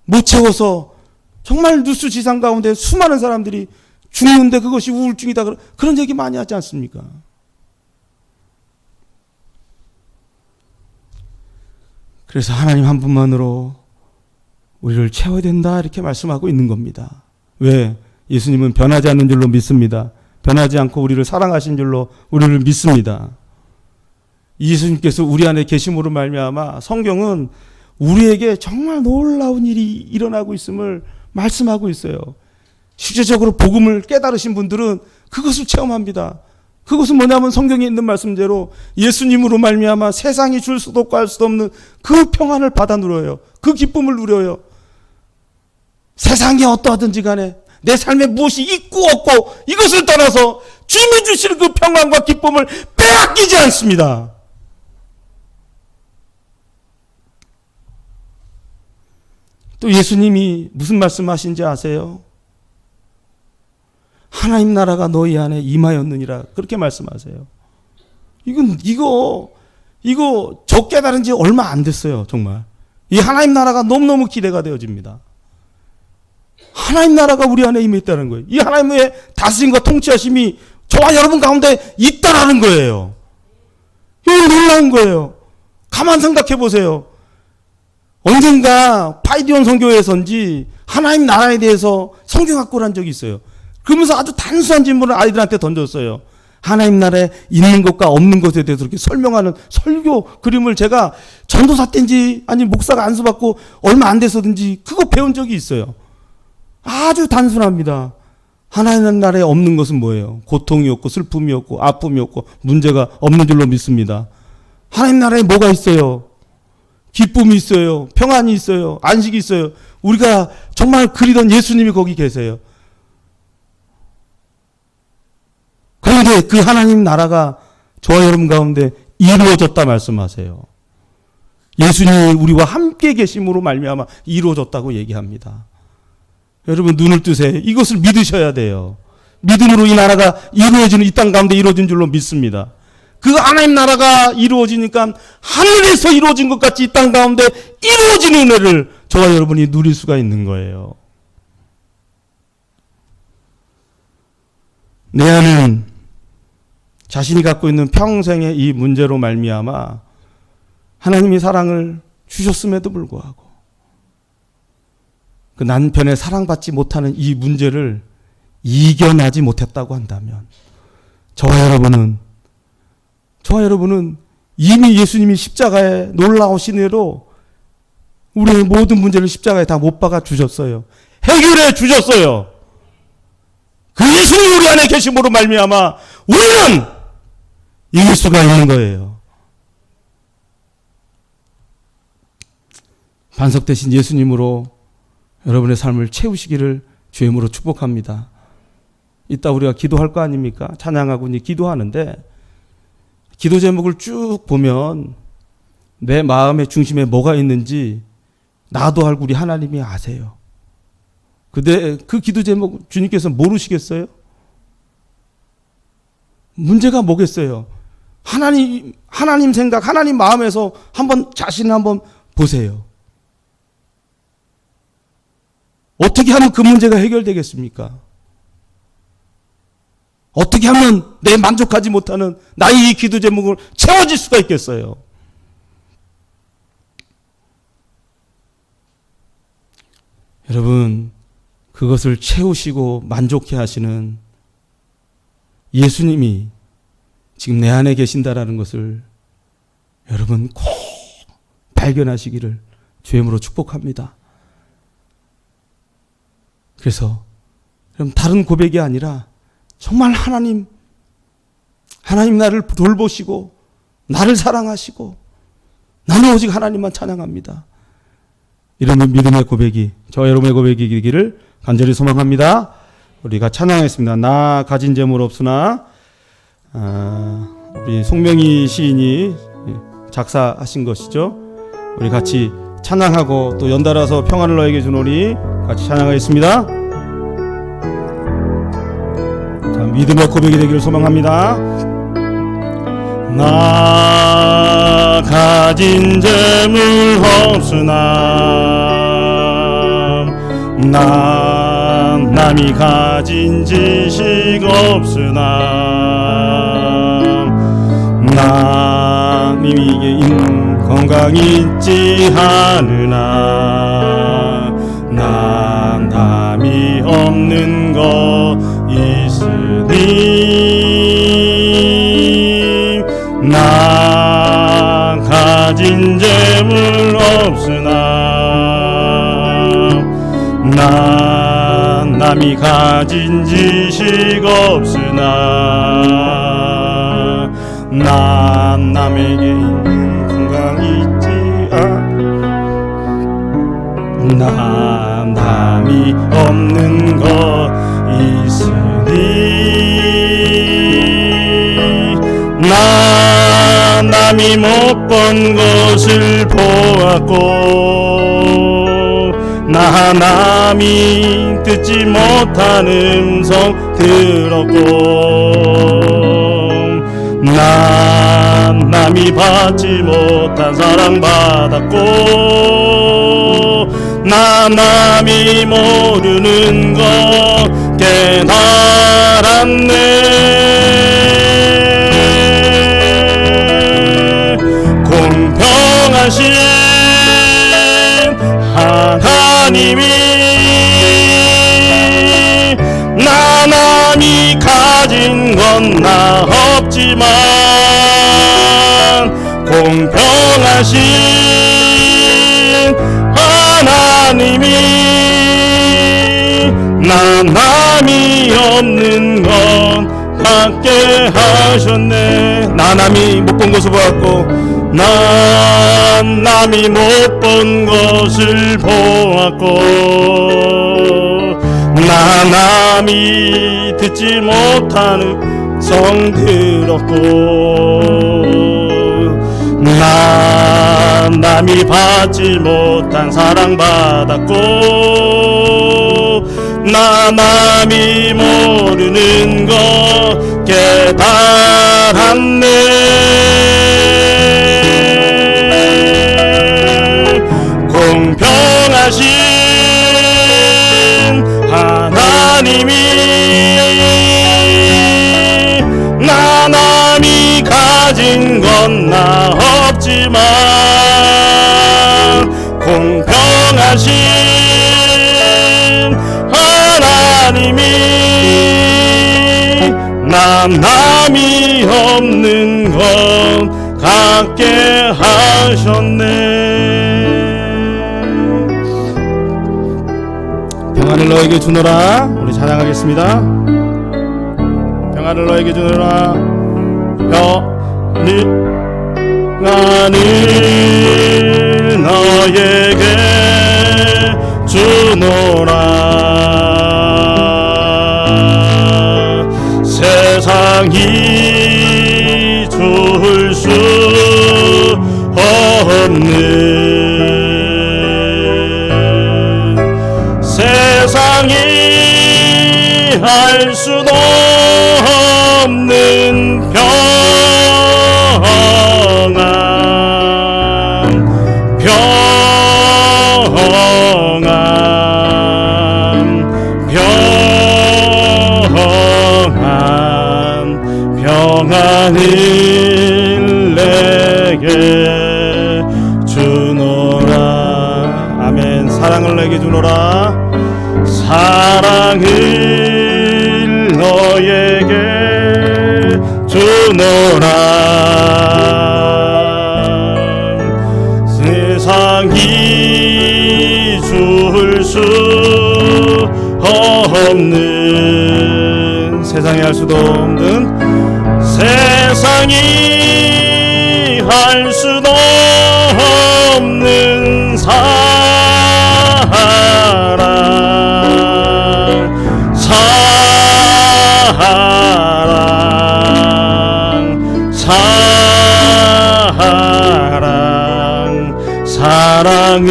[SPEAKER 1] 못 채워서 정말 뉴스 지상 가운데 수많은 사람들이 죽는데 그것이 우울증이다. 그런 얘기 많이 하지 않습니까? 그래서 하나님 한 분만으로 우리를 채워야 된다 이렇게 말씀하고 있는 겁니다. 왜? 예수님은 변하지 않는 줄로 믿습니다. 변하지 않고 우리를 사랑하신 줄로 우리를 믿습니다. 예수님께서 우리 안에 계심으로 말미암아 성경은 우리에게 정말 놀라운 일이 일어나고 있음을 말씀하고 있어요. 실제적으로 복음을 깨달으신 분들은 그것을 체험합니다. 그것은 뭐냐면 성경에 있는 말씀대로 예수님으로 말미암아 세상이 줄 수도 없고 할 수도 없는 그 평안을 받아 누려요. 그 기쁨을 누려요. 세상이 어떠하든지 간에 내 삶에 무엇이 있고 없고 이것을 떠나서 주님이 주시는 그 평안과 기쁨을 빼앗기지 않습니다. 또 예수님이 무슨 말씀하신지 아세요? 하나님 나라가 너희 안에 임하였느니라 그렇게 말씀하세요. 이거 저 깨달은 지 얼마 안 됐어요. 정말 이 하나님 나라가 너무너무 기대가 되어집니다. 하나님 나라가 우리 안에 임했다는 거예요. 이 하나님의 다스림과 통치하심이 저와 여러분 가운데 있다라는 거예요. 이거 놀라운 거예요. 가만 생각해 보세요. 언젠가 파이디온 선교회에서인지 하나님 나라에 대해서 성경학교를 한 적이 있어요. 그러면서 아주 단순한 질문을 아이들한테 던졌어요. 하나님 나라에 있는 것과 없는 것에 대해서 이렇게 설명하는 설교 그림을 제가 전도사 때인지 아니 목사가 안수받고 얼마 안 돼서든지 그거 배운 적이 있어요. 아주 단순합니다. 하나님 나라에 없는 것은 뭐예요? 고통이 없고 슬픔이 없고 아픔이 없고 문제가 없는 줄로 믿습니다. 하나님 나라에 뭐가 있어요? 기쁨이 있어요. 평안이 있어요. 안식이 있어요. 우리가 정말 그리던 예수님이 거기 계세요. 그런데 그 하나님 나라가 저와 여러분 가운데 이루어졌다 말씀하세요. 예수님이 우리와 함께 계심으로 말미암아 이루어졌다고 얘기합니다. 여러분 눈을 뜨세요. 이것을 믿으셔야 돼요. 믿음으로 이 나라가 이루어지는 이 땅 가운데 이루어진 줄로 믿습니다. 그 하나님 나라가 이루어지니까 하늘에서 이루어진 것 같이 이 땅 가운데 이루어지는 은혜를 저와 여러분이 누릴 수가 있는 거예요. 내 안은 자신이 갖고 있는 평생의 이 문제로 말미암아 하나님이 사랑을 주셨음에도 불구하고 그 남편의 사랑받지 못하는 이 문제를 이겨나지 못했다고 한다면 저와 여러분은 이미 예수님이 십자가에 놀라우신 은혜로 우리의 모든 문제를 십자가에 다 못 박아 주셨어요. 해결해 주셨어요. 그 예수님 우리 안에 계심으로 말미암아 우리는 이길 수가 있는 거예요. 반석되신 예수님으로 여러분의 삶을 채우시기를 주의 이름으로 축복합니다. 이따 우리가 기도할 거 아닙니까? 찬양하고 이제 기도하는데 기도 제목을 쭉 보면 내 마음의 중심에 뭐가 있는지 나도 알고 우리 하나님이 아세요. 근데 그 기도 제목 주님께서 모르시겠어요? 문제가 뭐겠어요? 하나님 생각, 하나님 마음에서 자신을 한번 보세요. 어떻게 하면 그 문제가 해결되겠습니까? 어떻게 하면 내 만족하지 못하는 나의 이 기도 제목을 채워질 수가 있겠어요? 여러분, 그것을 채우시고 만족해 하시는 예수님이 지금 내 안에 계신다라는 것을 여러분 꼭 발견하시기를 주의 이름으로 축복합니다. 그래서 여러분 다른 고백이 아니라 정말 하나님 나를 돌보시고 나를 사랑하시고 나는 오직 하나님만 찬양합니다. 이런 믿음의 고백이 저 여러분의 고백이기를 간절히 소망합니다. 우리가 찬양했습니다. 나 가진 재물 없으나 우리 송명희 시인이 작사하신 것이죠. 우리 같이 찬양하고 또 연달아서 평안을 너에게 주노니 같이 찬양하겠습니다. 자, 믿음의 고백이 되기를 소망합니다. 나 가진 재물 없으나 난 남이 가진 지식 없으나 난 이미 건강 있지 않으나 난 남이 없는 거 있으니 나 가진 재물 없으나 난 남이 가진 지식 없으나 난 남에게 있는 건강 있지 난 남이 없는 것 있으니 난 남이 못 본 것을 보았고 나 남이 듣지 못한 음성 들었고 난 남이 받지 못한 사랑 받았고 나 남이 모르는 것 깨달았네. 공평하신 하나님이 나 남이 가진 건 나 없지만 공평하신 하나님이 나 남이 없는 건 갖게 하셨네. 나 남이 못 본 것을 보았고 난 남이 못 본 것을 보았고 나 남이 듣지 못한 음성 들었고 나 남이 받지 못한 사랑 받았고 나 남이 모르는 것 깨달았네. 공평하신 하나님이 나 남이 가진 건 나 없지만 공평하신 하나님이 나 남이 없는 건 갖게 하셨네. 평안을 너에게 주노라. 우리 찬양하겠습니다. 평안을 너에게 주노라. 평안을 너에게 주노라. 세상이 줄 수 없는 세상이 할 수도 없는 평안을 내게 주노라. 아멘. 사랑을 내게 주노라. 사랑을 너에게 주노라. 세상이 줄 수 없는 세상이 할 수도 없는 세상이 알 수도 없는 사랑 사랑을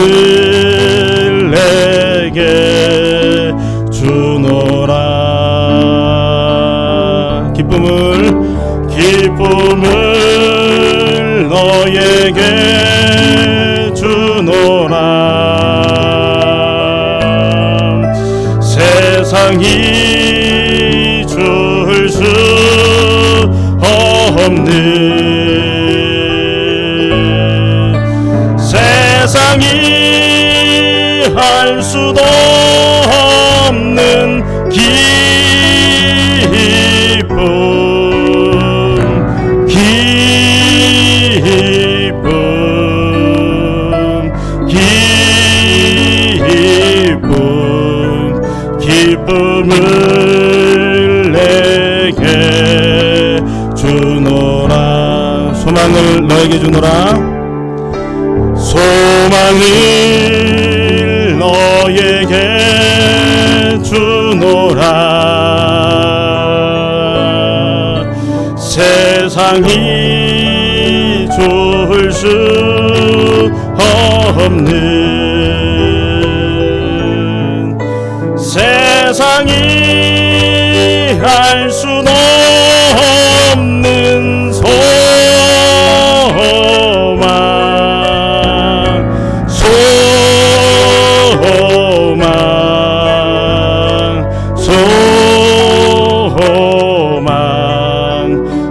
[SPEAKER 1] 내게 주노라. 기쁨을 너에게 주노라. 세상이 줄 수 없는, 세상이 할 수도 없는 기쁨, 기쁨을 내게 주노라. 소망을 너에게 주노라. 소망을 너에게 주노라. 세상이 줄 수 없는, 세상이 알 수도 없는 소망,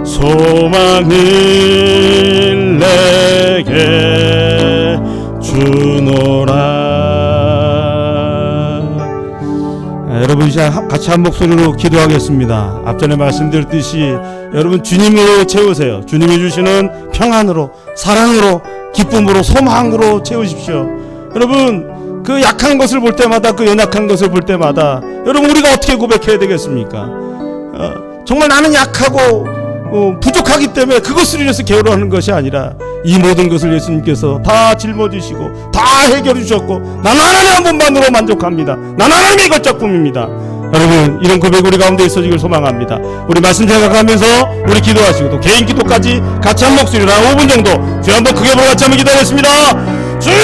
[SPEAKER 1] 소망을 내게 주노라. 여러분 이제 같이 한 목소리로 기도하겠습니다. 앞전에 말씀드렸듯이 여러분 주님으로 채우세요. 주님이 주시는 평안으로, 사랑으로, 기쁨으로, 소망으로 채우십시오. 여러분 그 약한 것을 볼 때마다, 그 연약한 것을 볼 때마다 여러분 우리가 어떻게 고백해야 되겠습니까? 정말 나는 약하고 부족하기 때문에 그것을 위해서 게으르하는 것이 아니라 이 모든 것을 예수님께서 다 짊어지시고 다 해결해 주셨고 난 하나님 한 분만으로 만족합니다. 난 하나님이 이것 작품입니다. 여러분 이런 고백 우리 가운데 있어지길 소망합니다. 우리 말씀 생각하면서 우리 기도하시고 또 개인 기도까지 같이 한 목소리로 5분 정도 주여 한번 크게 보고 같이 한번 기도하겠습니다. 주여!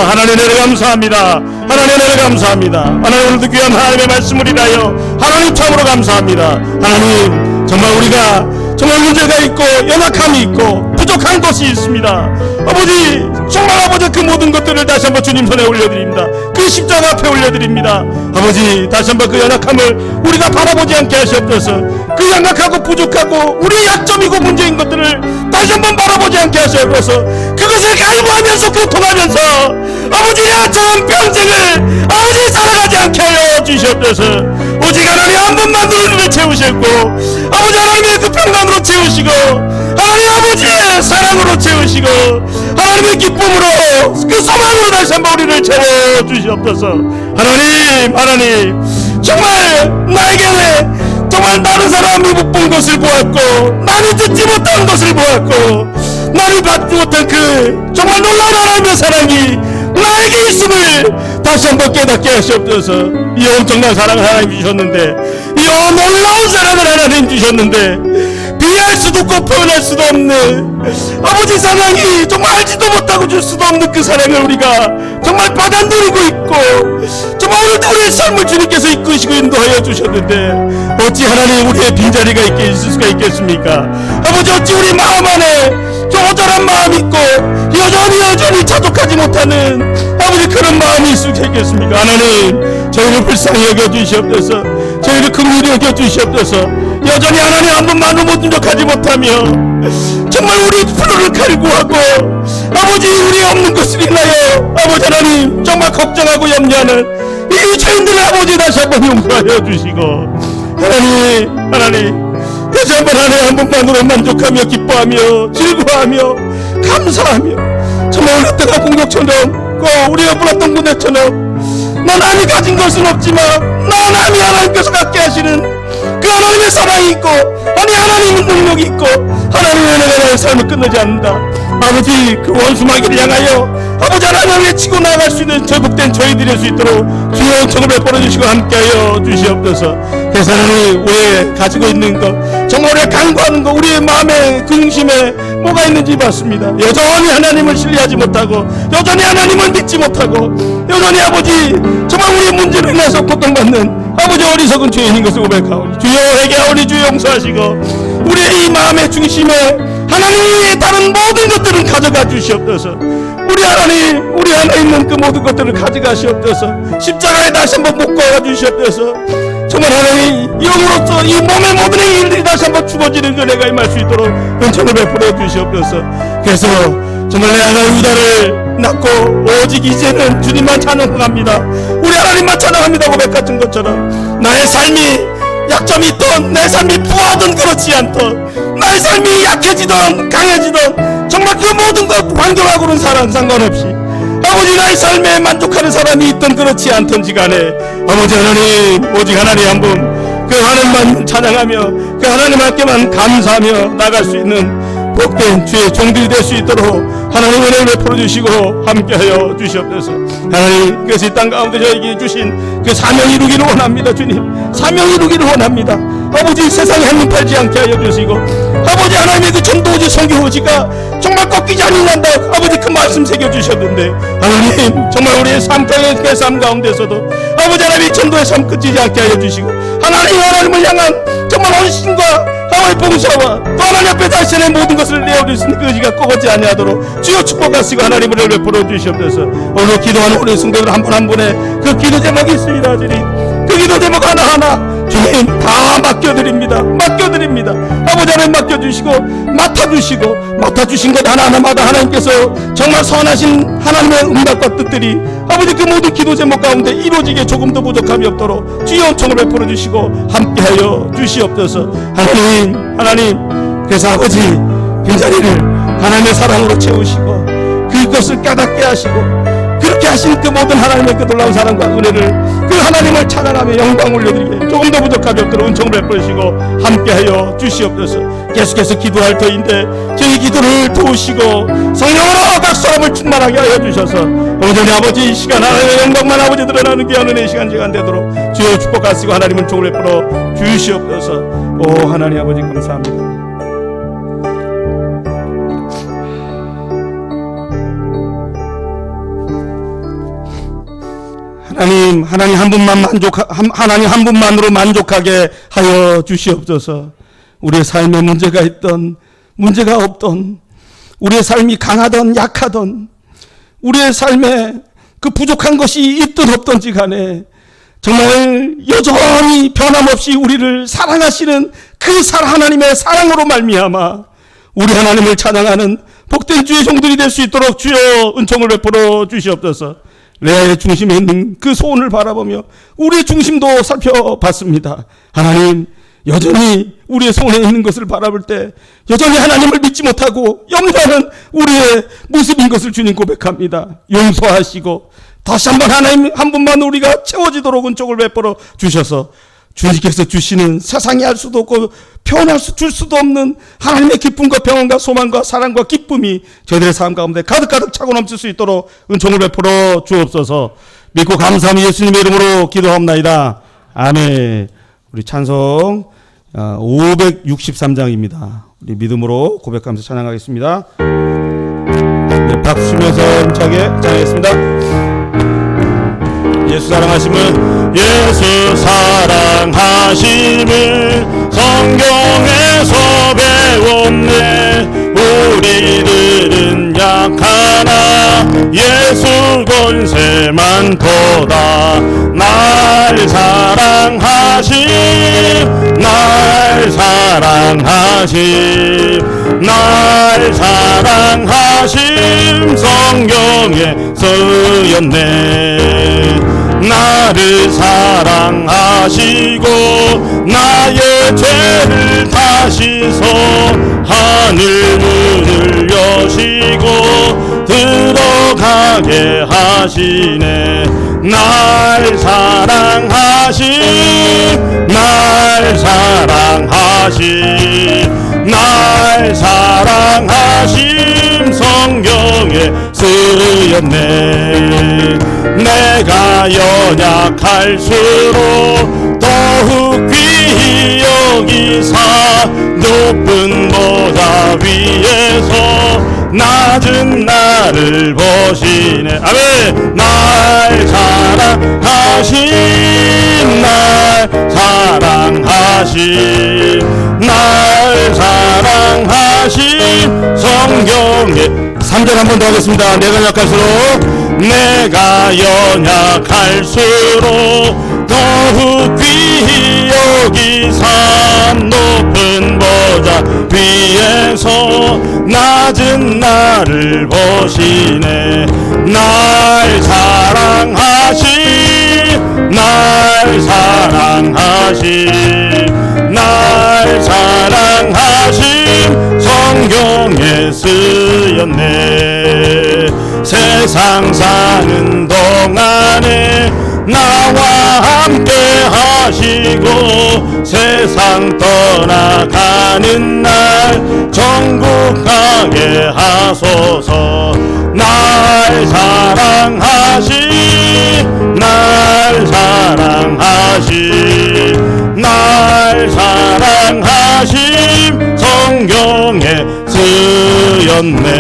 [SPEAKER 1] 하나님 은혜를 감사합니다. 하나님 은혜를 감사합니다. 하나님 오늘도 귀한 하나님의 말씀을 인하여 하나님 참으로 감사합니다. 하나님 정말 우리가 정말 문제가 있고 연약함이 있고 부족한 것이 있습니다. 아버지 정말 아버지 그 모든 것들을 다시 한번 주님 손에 올려드립니다. 그 십자가 앞에 올려드립니다. 아버지 다시 한번 그 연약함을 우리가 바라보지 않게 하시옵소서. 그 연약하고 부족하고 우리의 약점이고 문제인 것들을 다시 한번 바라보지 않게 하시옵소서. 그것을 갈구하면서 고통하면서 아버지 참 평생을 아버지 살아가지 않게 하여 주시옵소서. 오직 하나님 한 분만으로 우리를 채우셨고 아버지 하나님의 그 평강으로 채우시고 하나님 아버지의 사랑으로 채우시고 하나님의 기쁨으로 그 소망으로 다시 한번 우리를 채워주시옵소서. 하나님 정말 나에게 정말 다른 사람이 못 본 것을 보았고 나를 듣지 못한 것을 보았고 나를 받지 못한 그 정말 놀라운 하나님의 사랑이 나에게 있음을 다시 한번 깨닫게 하시옵소서. 이 엄청난 사랑을 하나님 주셨는데 이 놀라운 사랑을 하나님 주셨는데 비할 수도 없고 표현할 수도 없는 아버지 사랑이 정말 알지도 못하고 줄 수도 없는 그 사랑을 우리가 정말 받아 누리고 있고 정말 오늘도 우리의 삶을 주님께서 이끄시고 인도하여 주셨는데 어찌 하나님 우리의 빈자리가 있을 수가 있겠습니까? 아버지 어찌 우리 마음 안에 쪼절한 마음이 있고 여전히 자족하지 못하는 아버지 그런 마음이 있을 수 있겠습니까? 하나님 저희를 불쌍히 여겨주시옵소서. 저희를 긍휼히 여겨주시옵소서. 여전히 하나님 한 분만으로 만족하지 못하며 정말 우리 프로를 갈구하고 아버지 우리 없는 것을 인하여 아버지 하나님 정말 걱정하고 염려하는 이 죄인들을 아버지 다시 한번 용서하여 주시고 하나님 다시 한번 하나님 한 분만으로 만족하며 기뻐하며 즐거워하며 감사하며 정말 우리 때가 공격처럼 우리가 불었던 군대처럼 나 남이 가진 것은 없지만 나 남이 하나님께서 갖게 하시는 그 하나님의 사랑이 있고 아니 하나님의 능력이 있고 하나님의 은혜가 나의 삶을 끝내지 않는다. 아버지 그 원수 마귀를 향하여 아버지 하나님을 치고 나갈 수 있는 절복된 저희들이 될 수 있도록 주여 은총을 베풀어 주시고 함께하여 주시옵소서. 그래서 하나님 우리의 가지고 있는 것 정말 우리가 간구하는 것 우리의 마음의 중심에 뭐가 있는지 봤습니다. 여전히 하나님을 신뢰하지 못하고 여전히 하나님을 믿지 못하고 여전히 아버지 정말 우리의 문제로 인해서 고통받는 아버지 어리석은 죄인인 것을 고백하오니 주여 회개하오니 주여 용서하시고 우리의 이 마음의 중심에 하나님 외에 다른 모든 것들은 가져가 주시옵소서. 우리 하나님 우리 안에 있는 그 모든 것들을 가져가시옵소서. 십자가에 다시 한번 못 박아 주시옵소서. 정말 하나님 이름으로써 이 몸의 모든 일들이 다시 한번 죽어지는 은혜가 임할 수 있도록 은총을 베풀어 주시옵소서. 그래서 정말 내 하나님 유다를 낳고 오직 이제는 주님만 찬양합니다. 우리 하나님만 찬양합니다 고백하신 것처럼 나의 삶이 약점이 있던 내 삶이 부하든 그렇지 않던 나의 삶이 약해지던 강해지던 정말 그 모든 것 환경하고는 상관없이 아버지 나의 삶에 만족하는 사람이 있던 그렇지 않던지 간에 아버지 하나님 오직 하나님 한 분 그 하나님만 찬양하며 그 하나님께만 감사하며 나갈 수 있는 복된 주의 종들이 될 수 있도록 하나님 은혜를 베풀어 주시고 함께하여 주시옵소서. 하나님 그래서 이 땅 가운데 저에게 주신 그 사명 이루기를 원합니다. 주님 사명 이루기를 원합니다. 아버지 세상에 한눈 팔지 않게 하여 주시고 아버지 하나님의 그 전도지 선교지가 정말 꺾이지 않는다 아버지 그 말씀 새겨주셨는데 하나님 정말 우리의 삶의 그 삶 가운데서도 아버지 하나님 전도의 삶 끝이지 않게 하여 주시고 하나님을 향한 정말 헌신과 하나님의 봉사와 또 하나님 앞에 자신의 모든 것을 내어줄 수 있는 그 의지가 꺼지지 아니하도록 주여 축복하시고 하나님을 은혜를 베풀어 주시옵소서. 오늘 기도하는 우리 성도들 한 분 한 분의 그 기도 제목이 있습니다. 주님 그 기도 제목 하나하나 주님 다 맡겨드립니다. 맡겨드립니다. 아버지 하나님 맡겨주시고 맡아주신 것 하나하나마다 하나님께서 정말 선하신 하나님의 응답과 뜻들이 아버지 그 모든 기도 제목 가운데 이루어지게 조금도 부족함이 없도록 주여 은총을 베풀어 주시고 함께하여 주시옵소서. 하나님 그래서 아버지 빈자리를 하나님의 사랑으로 채우시고 그것을 깨닫게 하시고 그렇게 하신 그 모든 하나님의 그 놀라운 사랑과 은혜를 그 하나님을 찬양하며 영광 올려드리게 조금 더 부족함이 없도록 은총을 베풀으시고 함께하여 주시옵소서. 계속해서 기도할 터인데 저희 기도를 도우시고 성령으로 박수함을 충만하게 하여 주셔서 오전에 아버지 이 시간 하나님의 영광만 아버지 드러나는 귀한 은혜의 시간 되도록 주여 축복하시고 하나님 은총을 베풀어 주시옵소서. 오 하나님 아버지 감사합니다. 하나님 한 분만으로 만족하게 하여 주시옵소서. 우리의 삶에 문제가 있던 문제가 없던 우리의 삶이 강하던 약하던 우리의 삶에 그 부족한 것이 있든 없든지 간에 정말 여전히 변함없이 우리를 사랑하시는 그 하나님의 사랑으로 말미암아 우리 하나님을 찬양하는 복된 주의 종들이 될 수 있도록 주여 은총을 베풀어 주시옵소서. 레아의 중심에 있는 그 소원을 바라보며 우리의 중심도 살펴봤습니다. 하나님 여전히 우리의 소원에 있는 것을 바라볼 때 여전히 하나님을 믿지 못하고 염려하는 우리의 모습인 것을 주님 고백합니다. 용서하시고 다시 한번 하나님 한 분만 우리가 채워지도록 은총을 베풀어 주셔서 주님께서 주시는 세상이 할 수도 없고 표현할 줄 수도 없는 하나님의 기쁨과 평안과 소망과 사랑과 기쁨이 저희들의 삶 가운데 가득가득 차고 넘칠 수 있도록 은총을 베풀어 주옵소서. 믿고 감사함이 예수님의 이름으로 기도합나이다. 아멘. 우리 찬송 563장입니다. 우리 믿음으로 고백하면서 찬양하겠습니다. 네, 박수 치면서 힘차게 찬양하겠습니다. 예수 사랑하심은 예수 사랑하심을 성경에서 배웠네. 우리들은 약하나 예수 권세 많도다. 날 사랑하심 날 사랑하심 성경에 쓰였네. 나를 사랑하시고 나의 죄를 다시서 하늘 문을 여시고 들어가게 하시네. 날 사랑하심 날 사랑하신 성경에 쓰였네. 내가 연약할수록 더욱 귀히 여기사 높은 보좌 위에서 낮은 나를 보시네. 아멘. 날 사랑하신 성경에 3절 한 번 더 하겠습니다. 내가 연약할수록 더욱 귀히 여기사 높은 보좌 위에서 낮은 나를 보시네. 날 사랑하신 성경에 쓰였네. 세상 사는 동안에 나와 함께 하시고 세상 떠나가는 날 천국 가게 하소서. 날 사랑하신 성경에 쓰였네.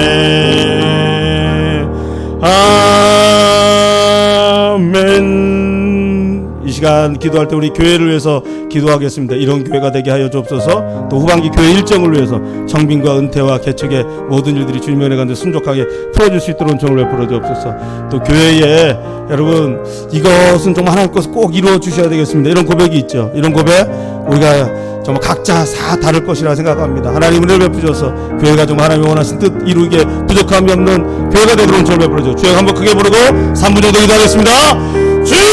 [SPEAKER 1] 아멘. 이 시간 기도할 때 우리 교회를 위해서 기도하겠습니다. 이런 교회가 되게 하여 주옵소서. 또 후반기 교회 일정을 위해서 청빙과 은퇴와 개척의 모든 일들이 주님의 은혜 가운데 순종하게 풀어줄 수 있도록 은총을 베풀어 주옵소서. 또 교회에 여러분 이것은 정말 하나님 것을 꼭 이루어 주셔야 되겠습니다. 이런 고백이 있죠. 이런 고백 우리가 정말 각자 다 다를 것이라 생각합니다. 하나님 은혜를 베푸셔서 교회가 정말 하나님이 원하신 뜻 이루기에 부족함이 없는 교회가 되도록 은총을 베풀어 주옵소서. 주여 한번 크게 부르고 3분 정도 기도하겠습니다. 주여!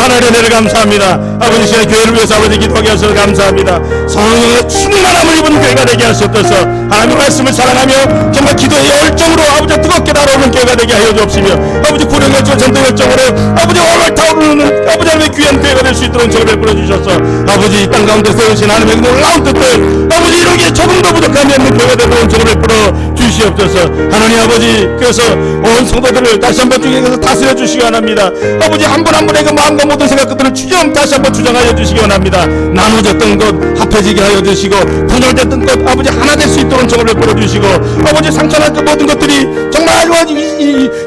[SPEAKER 1] 하나님 은혜를 감사합니다. 아버지 시간 교회를 위해서 아버지 기도하게 하셔서 감사합니다. 성령의 충만함을 입은 교회가 되게 하셨소서. 하나님의 말씀을 사랑하며 정말 기도의 열정으로 아버지 뜨겁게 달아오는 교회가 되게 하여 주옵시며 아버지 구령 열정 전도 열정으로 아버지 오늘 타오르는 아버지 하나님의 귀한 교회가 될 수 있도록 저를 베풀어 주셔서 아버지 이 땅 가운데 세우신 하나님의 놀라운 뜻들 아버지 이루기에 조금도 부족함이 없는 교회가 되도록 저를 베풀어 주시옵소서. 하나님 아버지 그래서 온 성도들을 다시 한번 주님께서 다스려 주시기 원합니다. 아버지 한 분 한 분의 그 마음과 모든 생각들을 다시 한번 주장하여 주시기 원합니다. 나눠졌던 것 합해지게 하여 주시고 분열됐던 것 아버지 하나 될 수 있도록 저를 베풀어 주시고 아버지 상처난 그 모든 것들이 정말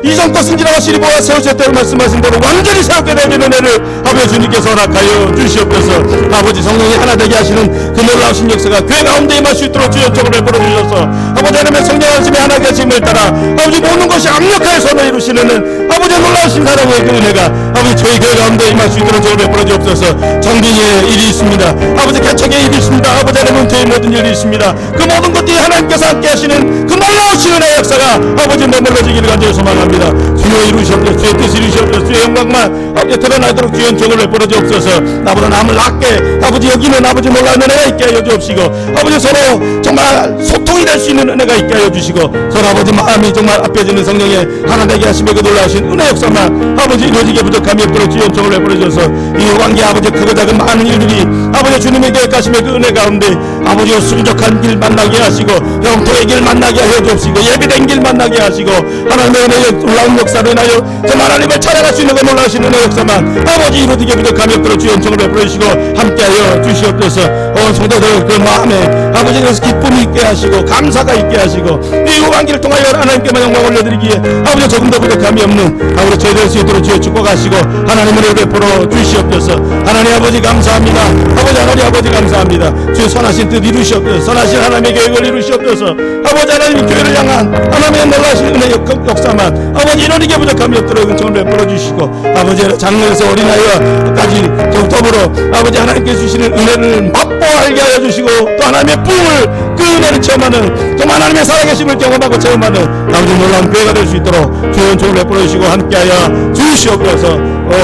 [SPEAKER 1] 이전 것은지라 하시리 보아 세우셨다고 말씀하신 대로 완전히 새롭게 되는 은혜를 아버지 주님께서 허락하여 주시옵소서. 아버지 성령이 하나 되게 하시는 그 놀라우신 역사가 교회 가운데 임할 수 있도록 주여 쪽을 베풀어 주셔서 아버지 하나님의 성령 하심이 하나 계심을 따라 아버지 모든 것이 악력하게 선을 이루시는 아버지 놀라우신 사랑의 그 은혜가 아버지 저희 교회 가운데 임할 수 있도록 저를 베풀어 주옵소서. 정빈의 일이 있습니다. 아버지 개척의 일이 있습니다. 아버지 하나님은 저희 모든 일이 있습니다. 그 모든 것들이 하나님께서 함께 하시는 그 놀라우신 은혜의 역사가 아버지 머물러지기를 간절히 소망합니다. 주여 이루시옵소서. 주의 뜻을 이루시옵소서. 주의 영광만 아버지 드러나도록 주의 은총을 베풀어 주옵소서. 나보다 남을 낮게 아버지 여기는 아버지 놀라운 은혜가 있게 하여 주옵시고 아버지 서로 정말 소통이 될 수 있는 은혜가 있게 하여 주시고 서로 아버지 마음이 정말 앞에지는 성령의 하나 되게 하시며 그 놀라우신 은혜 역사만 아버지 이루어지게 부족함이 없도록 주의 은총을 베풀어 주셔서 이 후반기 아버지 크고 작은 많은 일들이 아버지 주님의 계획하심의 그 은혜 가운데 아버지 순적한 길 만나게 하시고 영토의 길 만나게 하여 주옵시고 예비된 길 만나게 하시고 하나님의 은혜의 놀라운 역사로 인하여 정말 하나님을 찬양할 수 있는 그 놀라우신 은혜 역사만 아버지 이루어지게 부족함이 없도록 주의 은총을 베풀어 주시고 함께하여 주시옵소서. 온 성도들 그 마음에 아버지 그래서 기쁨이 있게 하시고 감사가 있게 하시고 이 후반기를 통하여 하나님께만 영광 올려드리기에 아버지 조금 더 부족함이 없는 아버지 저희 될 수 있도록 주의 축복하시고 하나님을 베풀어 주시옵소서. 하나님 아버지 감사합니다. 아버지 하나님 아버지 감사합니다. 주의 선하신 뜻 이루시옵소서. 선하신 하나님의 계획을 이루시옵소서. 아버지 하나님 교회를 향한 하나님의 놀라신 은혜 역사만 아버지 이루어지게 부족함이 없도록 은총을 베풀어 주시고 아버지 장로에서 어린아이와까지 더불어 아버지 하나님께 주시는 은혜를 맛보아 알게 하여 주시고 또 하나님의 부흥을 그 은혜를 체험하는 정말 하나님의 살아계심을 경험하고 체험하는 아버지 놀라운 교회가 될 수 있도록 주의 은총을 베풀어 주시고 함께하여 주시옵소서.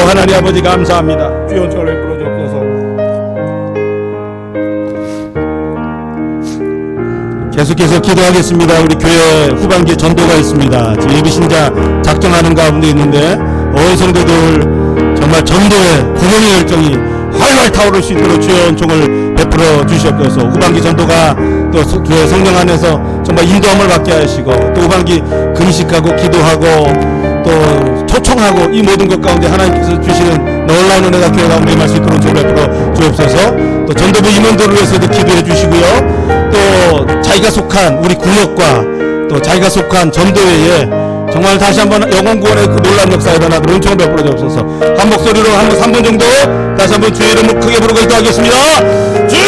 [SPEAKER 1] 하나님 아버지 감사합니다. 주의 은총을 베풀어 주옵소서. 계속해서 기도하겠습니다. 우리 교회 후반기에 전도가 있습니다. 지금 예비신자 작정하는 가운데 있는데 온 성도들 정말 전도에 구원의 열정이 활활 타오를 수 있도록 주여 은총을 베풀어 주시옵소서. 후반기 전도가 또 주의 성령 안에서 정말 인도함을 받게 하시고, 또 후반기 금식하고 기도하고 또 초청하고 이 모든 것 가운데 하나님께서 주시는 놀라운 은혜가 교회 가운데 임할 수 있도록 은총을 베풀어 주옵소서. 또 전도부 임원들을 위해서도 기도해 주시고요. 또 자기가 속한 우리 구역과 또 자기가 속한 전도회에 정말 다시 한번 영혼 구원의 그 놀라운 역사가 일어나도록 은총을 베풀어 주옵소서. 한 목소리로 한번 3분 정도 다시 한번 주의 이름을 크게 부르고 기도하겠습니다. 주여!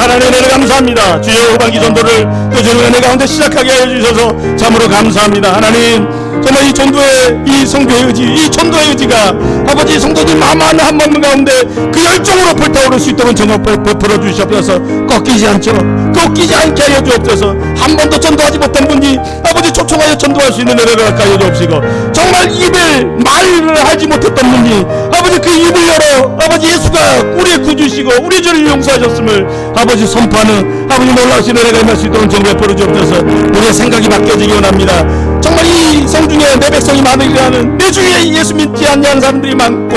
[SPEAKER 1] 하나님의 은혜를 감사합니다. 주여 후반기 전도를 또 주의 은혜 가운데 시작하게 해주셔서 참으로 감사합니다. 하나님 정말 이 전도의 이 성도의 의지, 이 전도의 의지가 아버지 성도들 마음 하나 한 마음 가운데 그 열정으로 불타오를 수 있도록 정말 베풀어 주시옵소서. 꺾이지 않게 하여 주옵소서. 한 번도 전도하지 못한 분이 아버지 초청하여 전도할 수 있는 은혜를 하여 주옵시고, 정말 입을 말을 하지 못했던 분이 아버지 그 입을 열어 아버지 예수가 우리의 구주시고 우리 죄를 용서하셨음을 아버지 선포하는 아버지 놀라우신 은혜가 임할 수 있도록 정말 베풀어 주옵소서. 우리의 생각이 바뀌어지기 원합니다. 정말 이 성중에 내 백성이 많으리라는, 내 주위에 예수 믿지 않는 사람들이 많고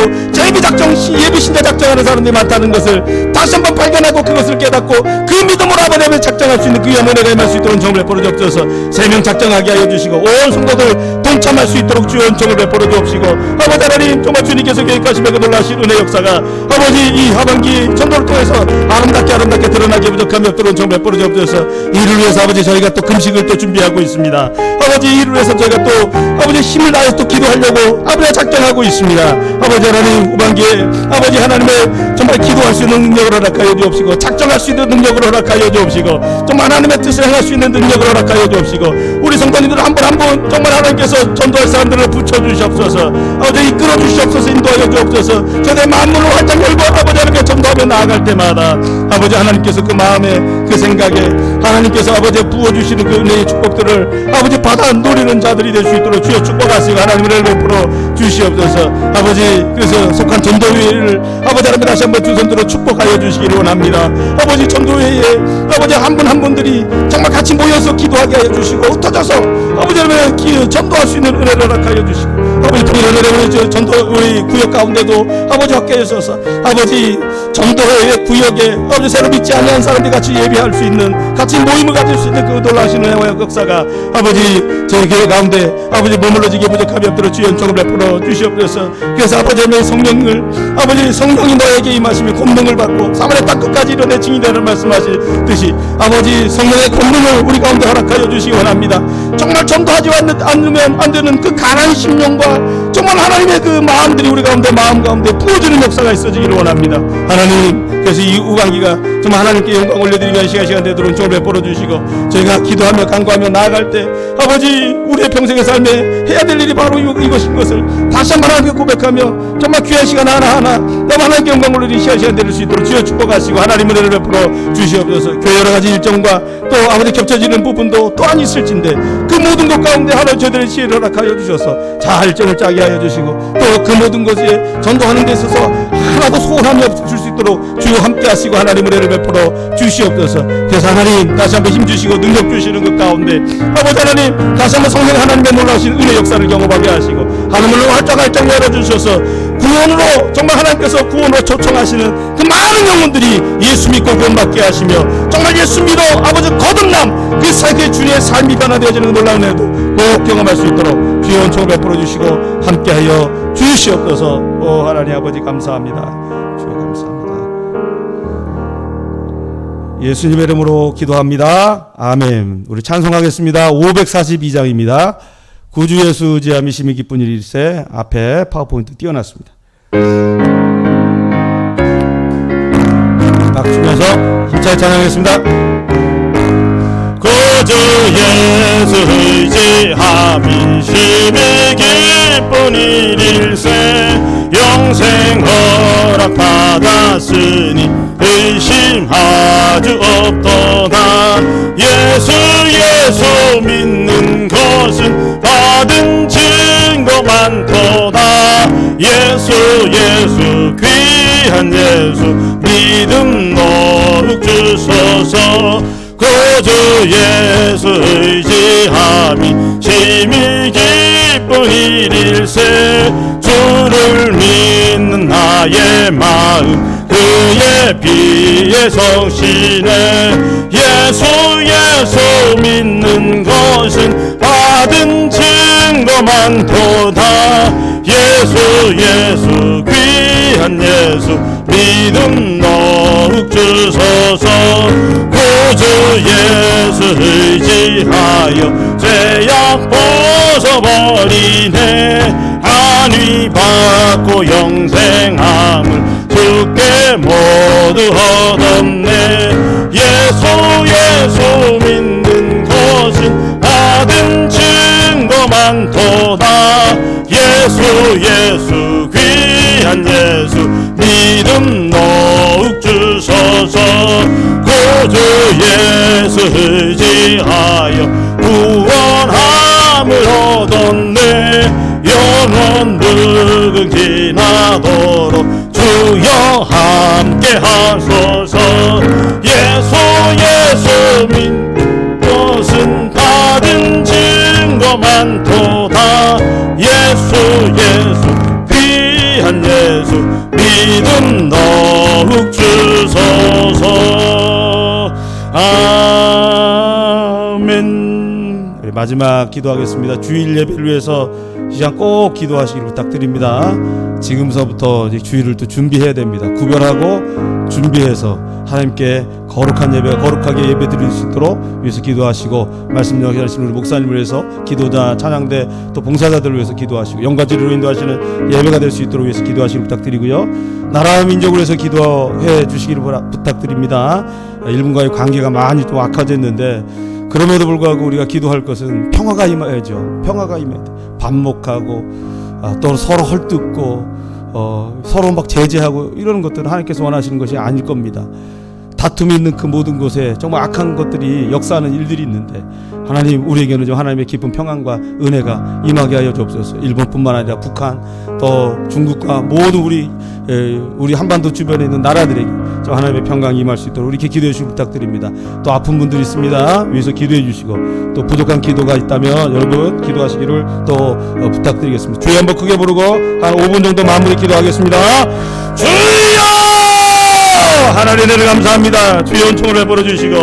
[SPEAKER 1] 예비 신자 작정하는 사람들이 많다는 것을 다시 한번 발견하고 그것을 깨닫고 그 믿음으로 아버지 작정할 수 있는 그 은혜가 임할 수 있도록 정말 베풀어 주옵소서. 3명 작정하게 하여 주시고 온 성도들 동참할 수 있도록 주의 은총을 베풀어 주옵시고, 아버지 하나님 정말 주님께서 계획하시며 그 놀라신 은혜 역사가 아버지 이 하반기 전도를 통해서 아름답게 드러나게 부족함이 없도록 정말 베풀어 주옵소서. 이를 위해서 아버지 저희가 또 금식을 또 준비하고 있습니다. 아버지 이를 위해서 저희가 또 아버지 힘을 다해서 또 기도하려고 아버지 작정하고 있습니다. 아버지 하나님 후반기에 아버지 하나님의 정말 기도할 수 있는 능력을 허락하여 주옵시고, 작정할 수 있는 능력을 허락하여 주옵시고, 정말 하나님의 뜻을 행할 수 있는 능력을 허락하여 주옵시고, 우리 성도님들 한 분 한 분 정말 하나님께서 전도할 사람들을 붙여주시옵소서. 아버지 이끌어 주시옵소서. 인도하여 주옵소서. 저의 마음문을 활짝 열고 아버지 하나님께 전도하며 나아갈 때마다 아버지 하나님께서 그 마음에 그 생각에 하나님께서 아버지 부어주시는 그 은혜의 축복들을 아버지 받아 누리는 자들이 될 수 있도록 주여 축복하시고 하나님의 은혜를 베풀어 주시옵소서. 아버지 그래서 속한 전도회를 아버지 하나님 다시 한번 두 손들어 축복하여 주시기를 원합니다. 아버지 전도회에 아버지 한 분 한 분들이 정말 같이 모여서 기도하게 하여 주시고, 흩어져서 아버지 하나님 전도할 수 있는 은혜를 허락하여 주시고, 아버지 통일을 전도 우리 구역 가운데도 아버지 함께 해주셔서 아버지 전도회의 구역에 아버지 새로 믿지 않는 사람들이 같이 예배할 수 있는, 같이 모임을 가질 수 있는 그 놀라신 은혜와 역사가 아버지 저희 교회 가운데 아버지 머물러지게 부족함이 없도록 주의 은총을 베풀어 주시옵소서. 그래서 아버지 하나님의 성령을 아버지 성령이 너에게 임하시며 권능을 받고 사마리아 땅 끝까지 이뤄내 증인이 되는 말씀하시듯이 아버지 성령의 권능을 우리 가운데 허락하여 주시기 원합니다. 정말 전도하지 않으면 안 되는 그 가난한 심령과 정말 하나님의 그 마음들이 우리 가운데 마음 가운데 부어지는 역사가 있어지기를 원합니다. 하나님 그래서 이 우강기가 정말 하나님께 영광 올려드리며 시간 되도록 은총을 베풀어 주시고, 저희가 기도하며 간구하며 나아갈 때 아버지 우리의 평생의 삶에 해야 될 일이 바로 이것인 것을 다시 한번 하나님께 고백하며 정말 귀한 시간 하나하나 너무 하나님께 영광 올려드리는 시간 될 수 있도록 주여 축복하시고 하나님의 은혜를 베풀어 주시옵소서. 교회 여러가지 일정과 또 아버지 겹쳐지는 부분도 또한 있을진데 그 모든 것 가운데 하나님 저희들의 지혜를 허락하여 주셔서 잘 일정을 짜게 하여 주시고, 또 그 모든 것에 전도하는 데 있어서 하나도 소홀함이 없을 수 있도록 주여 함께 하시고 하나님의 은혜를 베풀어 주시옵소서. 그래서 하나님 다시 한번 힘 주시고 능력 주시는 것 가운데 아버지 하나님 다시 한번 성령 하나님의 놀라우신 은혜 역사를 경험하게 하시고 하나님을 활짝 열어주셔서 구원으로 정말 하나님께서 구원으로 초청하시는 그 많은 영혼들이 예수 믿고 구원받게 하시며 정말 예수 믿어 아버지 거듭남 그 사이에 주님의 삶이 변화되어지는 놀라운 은혜도 꼭 경험할 수 있도록 주의 은총을 베풀어 주시고 함께하여 주시옵소서. 하나님 아버지 감사합니다. 주여 감사합니다. 예수님의 이름으로 기도합니다. 아멘. 우리 찬송하겠습니다. 542장입니다. 구주 예수 의지함이 심히 기쁜 일일세. 앞에 파워포인트 띄워놨습니다. 박수면서 힘차게 찬양하겠습니다.
[SPEAKER 2] 구주 예수 의지함이 심히 기쁜 일일세. 영생 허락 받았으니 의심하주 없도다. 예수 믿는 것은 받은 증거 많도다. 예수 귀한 예수 믿음 더욱 주소서. 구주 예수 의지함이 심히 기쁜 일일세. 주를 믿는 나 나의 마음 그의 피에 성신해. 예수 예수 믿는 것은 받은 증거 많도다. 예수 예수 귀한 예수 믿음 더욱 주소서. 구주 예수 의지하여 죄악 벗어버리네. 안위 받고 영생함을 주께 모두 얻었네. 예수 예수 믿는 것은 받은 증거 많도다. 예수 예수 귀한 예수 믿음 더욱 주소서. 구주 예수 의지하여 구원함을 얻었네. 영원 늙은 지나도록 주여 함께 하소서. 예수 예수 믿는 것은 받은 증거 많도다. 예수 예수 귀한 예수 믿음 더욱 주소서. 아멘.
[SPEAKER 1] 마지막 기도하겠습니다. 주일 예배를 위해서 이 시간 꼭 기도하시기를 부탁드립니다. 지금서부터 이제 주일을 또 준비해야 됩니다. 구별하고 준비해서 하나님께 거룩한 예배, 거룩하게 예배 드릴 수 있도록 위해서 기도하시고, 말씀 전하시는 우리 목사님을 위해서, 기도자, 찬양대 또 봉사자들을 위해서 기도하시고, 영가지로 인도하시는 예배가 될 수 있도록 위해서 기도하시기를 부탁드리고요. 나라와 민족을 위해서 기도해 주시기를 부탁드립니다. 일본과의 관계가 많이 좀 악화됐는데, 그럼에도 불구하고 우리가 기도할 것은 평화가 임해야죠. 평화가 임해야 돼. 반목하고 또 서로 헐뜯고 서로 막 제재하고 이러는 것들은 하나님께서 원하시는 것이 아닐 겁니다. 다툼이 있는 그 모든 곳에 정말 악한 것들이 역사하는 일들이 있는데, 하나님 우리에게는 좀 하나님의 깊은 평안과 은혜가 임하게 하여 주옵소서. 일본뿐만 아니라 북한 또 중국과 모든 우리 한반도 주변에 있는 나라들에게 좀 하나님의 평강이 임할 수 있도록 이렇게 기도해 주시기 부탁드립니다. 또 아픈 분들이 있습니다. 위에서 기도해 주시고, 또 부족한 기도가 있다면 여러분 기도하시기를 또 부탁드리겠습니다. 주여 한번 크게 부르고 한 5분 정도 마무리 기도하겠습니다. 주여! 하나님 은혜를 감사합니다. 주의 은총을 베풀어 주시고,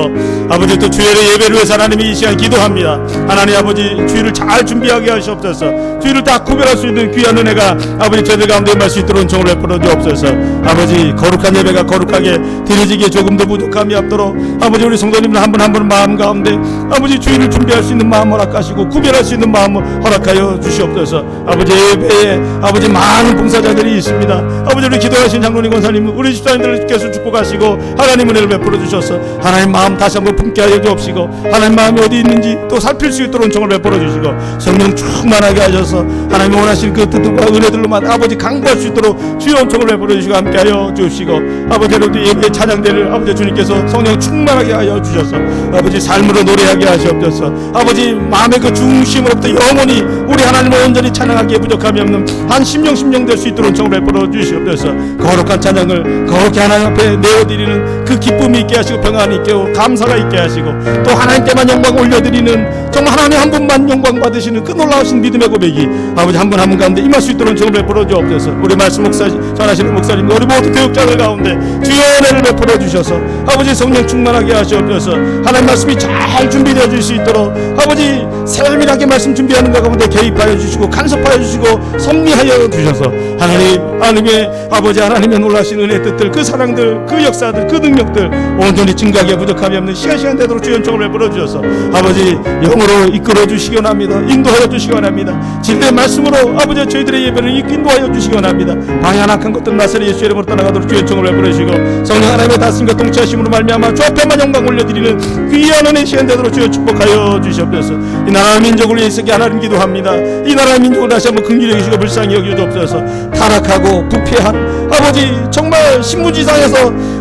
[SPEAKER 1] 아버지 또 주일의 예배를 위해서 하나님이 이 시간 기도합니다. 하나님 아버지 주일을 잘 준비하게 하시옵소서. 주일을 다 구별할 수 있는 귀한 은혜가 아버지 저희들 가운데 임할 수 있도록 은총을 베풀어 주옵소서. 아버지 거룩한 예배가 거룩하게 드려지기에 조금도 부족함이 없도록 아버지 우리 성도님들 한 분 한 분 마음 가운데 아버지 주일을 준비할 수 있는 마음 허락하시고, 구별할 수 있는 마음 허락하여 주시옵소서. 아버지 예배에 아버지 많은 봉사자들이 있습니다. 아버지 우리 기도하신 장로님 권사님 우리 집사님들께서 축복하시고 하나님 은혜를 베풀어 주셔서 하나님 마음 다시 한번 품게 하여 주옵시고, 하나님 마음이 어디 있는지 또 살필 수 있도록 은총을 베풀어 주시고, 성령 충만하게 하셔서 하나님 원하시는 그 뜻과 은혜들로만 아버지 강구할 수 있도록 주의 은총을 베풀어 주시고 함께 하여 주시고, 아버지 여러분 예배 찬양대를 아버지 주님께서 성령 충만하게 하여 주셔서 아버지 삶으로 노래하게 하시옵소서. 아버지 마음의 그 중심으로부터 영원히 우리 하나님을 온전히 찬양하기에 부족함이 없는 한 심령 될 수 있도록 은총을 베풀어 주시옵소서. 거룩한 찬양을 거룩히 하나님 앞에 내어드리는 그 기쁨이 있게 하시고, 평안이 있게 하고, 감사가 있게 하시고, 또 하나님께만 영광 올려드리는 정말 하나님 한 분만 영광 받으시는 그 놀라우신 믿음의 고백이 아버지 한 분 한 분 가운데 임할 수 있도록 은총을 베풀어 주옵소서. 우리 말씀 목사 전하시는 목사님 우리 모두 교육자들 가운데 주의 은혜를 베풀어 주셔서 아버지 성령 충만하게 하시옵소서. 하나님 말씀이 잘 준비되어 줄 수 있도록 아버지 세밀하게 말씀 준비하는 것 가운데 개입하여 주시고, 간섭하여 주시고, 섭리하여 주셔서 하나님의 아버지 하나님의 놀라신 은혜 뜻들, 그 사랑들, 그 역사들, 그 능력들 온전히 증거하기에 부족함이 없는 시간 되도록 주의 은총을 베풀어 주셔서 아버지 영으로 이끌어 주시기 원합니다. 인도하여 주시기 원합니다. 진리의 말씀으로 아버지 저희들의 예배를 인도하여 주시기 원합니다. 방향 악한 것들 나사렛 예수 이름으로 떠나가도록 주의 은총을 베풀어 주시고, 성령 하나님의 다스림과 통치하심으로 말미암아 주 앞에만 영광 올려드리는 귀한 은혜 시간 되도록 주여 축복하여 주시옵소서. 이 나라와 민족을 위해서 하나님 기도합니다. 이 나라와 민족을 다시 한번 긍휼히 여기시고 불쌍히 여겨주옵소서. 타락하고 부패한 아버지 정말 신문지상에서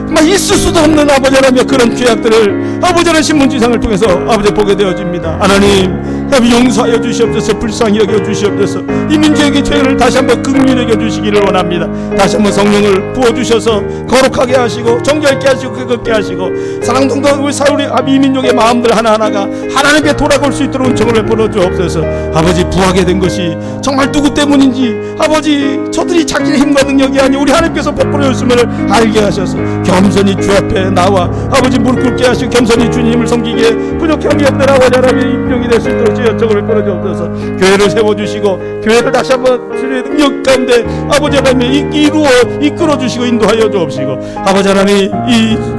[SPEAKER 1] 정말 있을 수도 없는 아버지 하나님의 그런 죄악들을 아버지 하나님 신문지상을 통해서 아버지 보게 되어집니다. 하나님 아버지 용서하여 주시옵소서. 불쌍히 여겨 주시옵소서. 이 민족의 죄를 다시 한번 긍휼히 여겨 주시기를 원합니다. 다시 한번 성령을 부어주셔서 거룩하게 하시고 정결케 하시고 끄겁게 하시고 사랑동동 우리 사울이 이 민족의 마음들 하나하나가 하나님께 돌아올 수 있도록 은총을 베풀어 주옵소서. 아버지 부하게 된 것이 정말 누구 때문인지 아버지 저들이 자기의 힘과 능력이 아니 우리 하나님께서 베풀어 주심을 알게 하셔서 겸손히 주 앞에 나와 아버지 무릎 꿇게 하시고 겸손히 주님을 섬기기에 부족함이 없더라. 하나님의 임명이 될 수 있도록 주의 역정을 베풀어 주옵소서. 교회를 세워주시고 교회를 다시 한번 주의 능력 가운데 아버지 하나님 이루어 이끌어 주시고 인도하여 주옵시고 아버지 하나님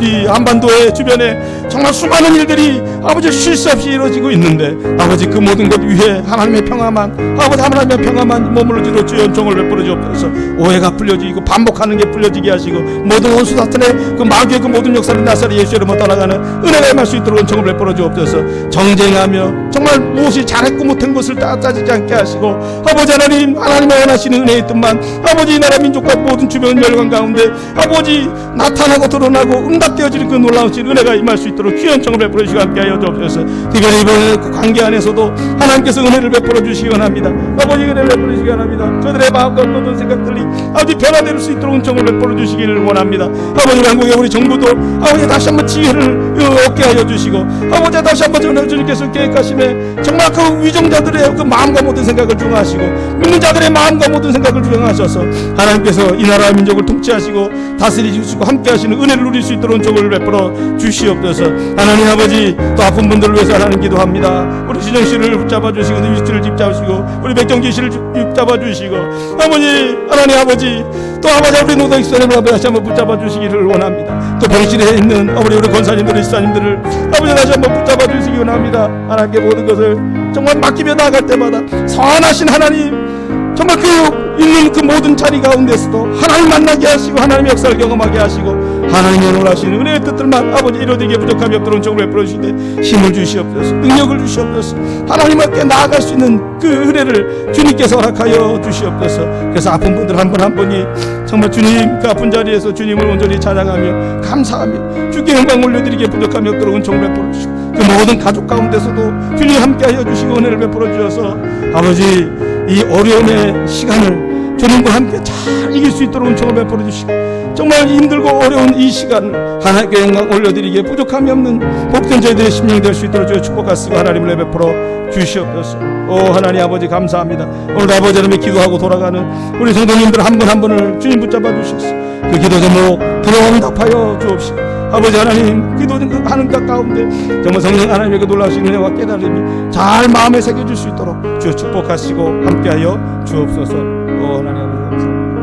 [SPEAKER 1] 이 한반도의 주변에 정말 수많은 일들이 아버지 쉴 수 없이 이루어지고 있는데 아버지 그 모든 것 위에 하나님의 평화만 아버지 하나님의 평화만 머물러지도록 주의 은총을 베풀어 주옵소서. 오해가 풀려지고 반복하는 게 풀려지게 하시고 모든 원수 사탄의 그 마귀의 그 모든 역사를 나사리 예수 이름으로 떠나가는 은혜가 임할 수 있도록 은총을 베풀어 주옵소서. 정쟁하며 정말 무엇이 잘했고 못한 것을 따지지 않게 하시고 아버지 하나님 하나님의 원하시는 은혜의 뜻만 아버지 이 나라 민족과 모든 주변 멸관 가운데 아버지 나타나고 드러나고 응답되어지는 그 놀라우신 은혜가 임할 수 있도록 귀한 은총을 베풀어 주시고 함께하여 주옵소서. 특별히 이번에 그 관계 안에서도 하나님께서 은혜를 베풀어 주시기 원합니다. 아버지 은혜를 베풀어 주시기 원합니다. 저들의 마음과 모든 생각들이 아버지 변화될 수 있도록 은총을 베풀어 주시기를 원합니다. 아버지 한국의 우리 정부도 아버지 다시 한번 지혜를 얻게 하여 주시고 아버지 다시 한번 주님께서 계획하심에 정말 그 위정자들의 그 마음과 모든 생각을 중화하시고 믿는 자들의 마음과 모든 생각을 중화하셔서 하나님께서 이 나라 민족을 통치하시고 다스리시고 함께하시는 은혜를 누릴 수 있도록 은총을 베풀어 주시옵소서. 하나님 아버지 또 아픈 분들을 위해서 하나님 기도합니다. 우리 진영 씨를 붙잡아 주시고 유치를 집잡으시고 우리 백정기 씨를 붙잡아 주시고 아버지 하나님 아버지 또 아버지 우리 노동 시스템을 아버지 다시 한번 붙잡아 주시기를 원합니다. 또 병실에 있는 우리 권사님들 지사님들을 아버지 다시 한번 붙잡아 주시기 원합니다. 하나님께 모든 것을 정말 맡기며 나아갈 때마다 선하신 하나님 정말 그 있는 그 모든 자리 가운데서도 하나님 만나게 하시고 하나님의 역사를 경험하게 하시고 하나님의 놀라신 은혜의 뜻들만 아버지 이루어지기에 부족함이 없도록 은총을 베풀어 주시되 힘을 주시옵소서. 능력을 주시옵소서. 하나님께 나아갈 수 있는 그 은혜를 주님께서 허락하여 주시옵소서. 그래서 아픈 분들 한 분 한 분이 정말 주님 그 아픈 자리에서 주님을 온전히 찬양하며 감사하며 주께 영광 올려드리기에 부족함이 없도록 은총을 베풀어 주시고 그 모든 가족 가운데서도 주님 함께하여 주시고 은혜를 베풀어 주셔서 아버지 이 어려움의 시간을 주님과 함께 잘 이길 수 있도록 은총을 베풀어 주시고 정말 힘들고 어려운 이 시간을 하나님께 영광 올려드리기에 부족함이 없는 복된 저희들의 심령이 될 수 있도록 주의 축복하시고 하나님을 베풀어 주시옵소서. 오 하나님 아버지 감사합니다. 오늘 아버지 하나님의 기도하고 돌아가는 우리 성도님들 한 분 한 분을 주님 붙잡아 주셔서 그 기도 제목 들어응답하여 주옵시고 아버지 하나님 기도하는 것 가운데 정말 성령 하나님의 그 놀라우신 은혜와 깨달음이 잘 마음에 새겨질 수 있도록 주여 축복하시고 함께하여 주옵소서. 오 하나님 아버지 감사합니다.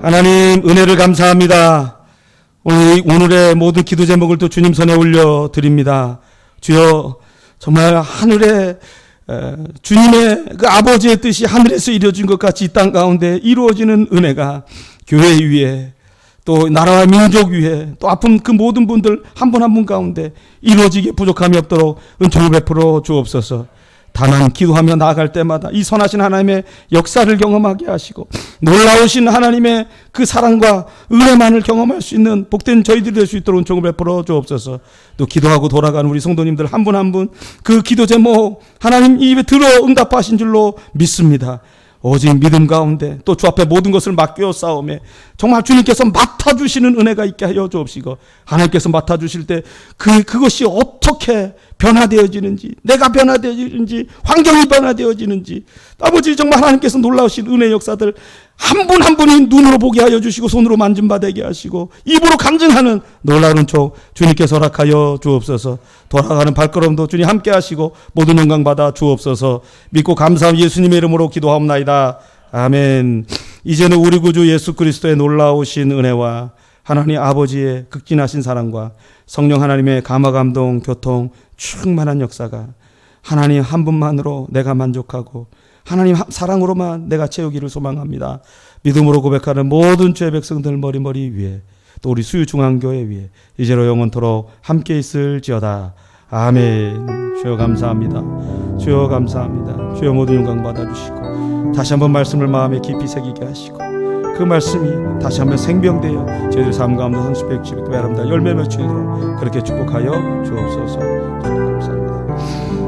[SPEAKER 1] 하나님 은혜를 감사합니다. 오늘의 모든 기도 제목을 또 주님 손에 올려 드립니다. 주여 정말 하늘에 주님의 그 아버지의 뜻이 하늘에서 이루어진 것 같이 이 땅 가운데 이루어지는 은혜가 교회 위에 또 나라와 민족 위에 또 아픈 그 모든 분들 한 분 한 분 가운데 이루어지기에 부족함이 없도록 은총을 베풀어 주옵소서. 다만 기도하며 나아갈 때마다 이 선하신 하나님의 역사를 경험하게 하시고 놀라우신 하나님의 그 사랑과 은혜만을 경험할 수 있는 복된 저희들이 될 수 있도록 은총을 베풀어 주옵소서. 또 기도하고 돌아가는 우리 성도님들 한 분 한 분 그 기도 제목 하나님 입에 들어 응답하신 줄로 믿습니다. 오직 믿음 가운데 또 주 앞에 모든 것을 맡겨 싸움에 정말 주님께서 맡아주시는 은혜가 있게 하여 주옵시고 하나님께서 맡아주실 때 그것이 어떻게 변화되어지는지 내가 변화되어지는지 환경이 변화되어지는지 아버지 정말 하나님께서 놀라우신 은혜의 역사들 한 분 한 분이 눈으로 보게 하여 주시고 손으로 만짐받게 하시고 입으로 간증하는 놀라운 은총 주님께서 허락하여 주옵소서. 돌아가는 발걸음도 주님 함께 하시고 모든 영광 받아 주옵소서. 믿고 감사함 예수님의 이름으로 기도하옵나이다. 아멘. 이제는 우리 구주 예수 그리스도의 놀라우신 은혜와 하나님 아버지의 극진하신 사랑과 성령 하나님의 감화 감동 교통 충만한 역사가 하나님 한 분만으로 내가 만족하고 하나님 사랑으로만 내가 채우기를 소망합니다. 믿음으로 고백하는 모든 죄의 백성들 머리 위에 또 우리 수유중앙교회 위에 이제로 영원토록 함께 있을지어다. 아멘. 주여 감사합니다. 주여 감사합니다. 주여 모든 영광 받아주시고 다시 한번 말씀을 마음에 깊이 새기게 하시고 그 말씀이 다시 한번 생명되어 저희들 삶 가운데 성숙해 아름다운 열매 맺히도록 그렇게 축복하여 주옵소서. 주님 감사합니다.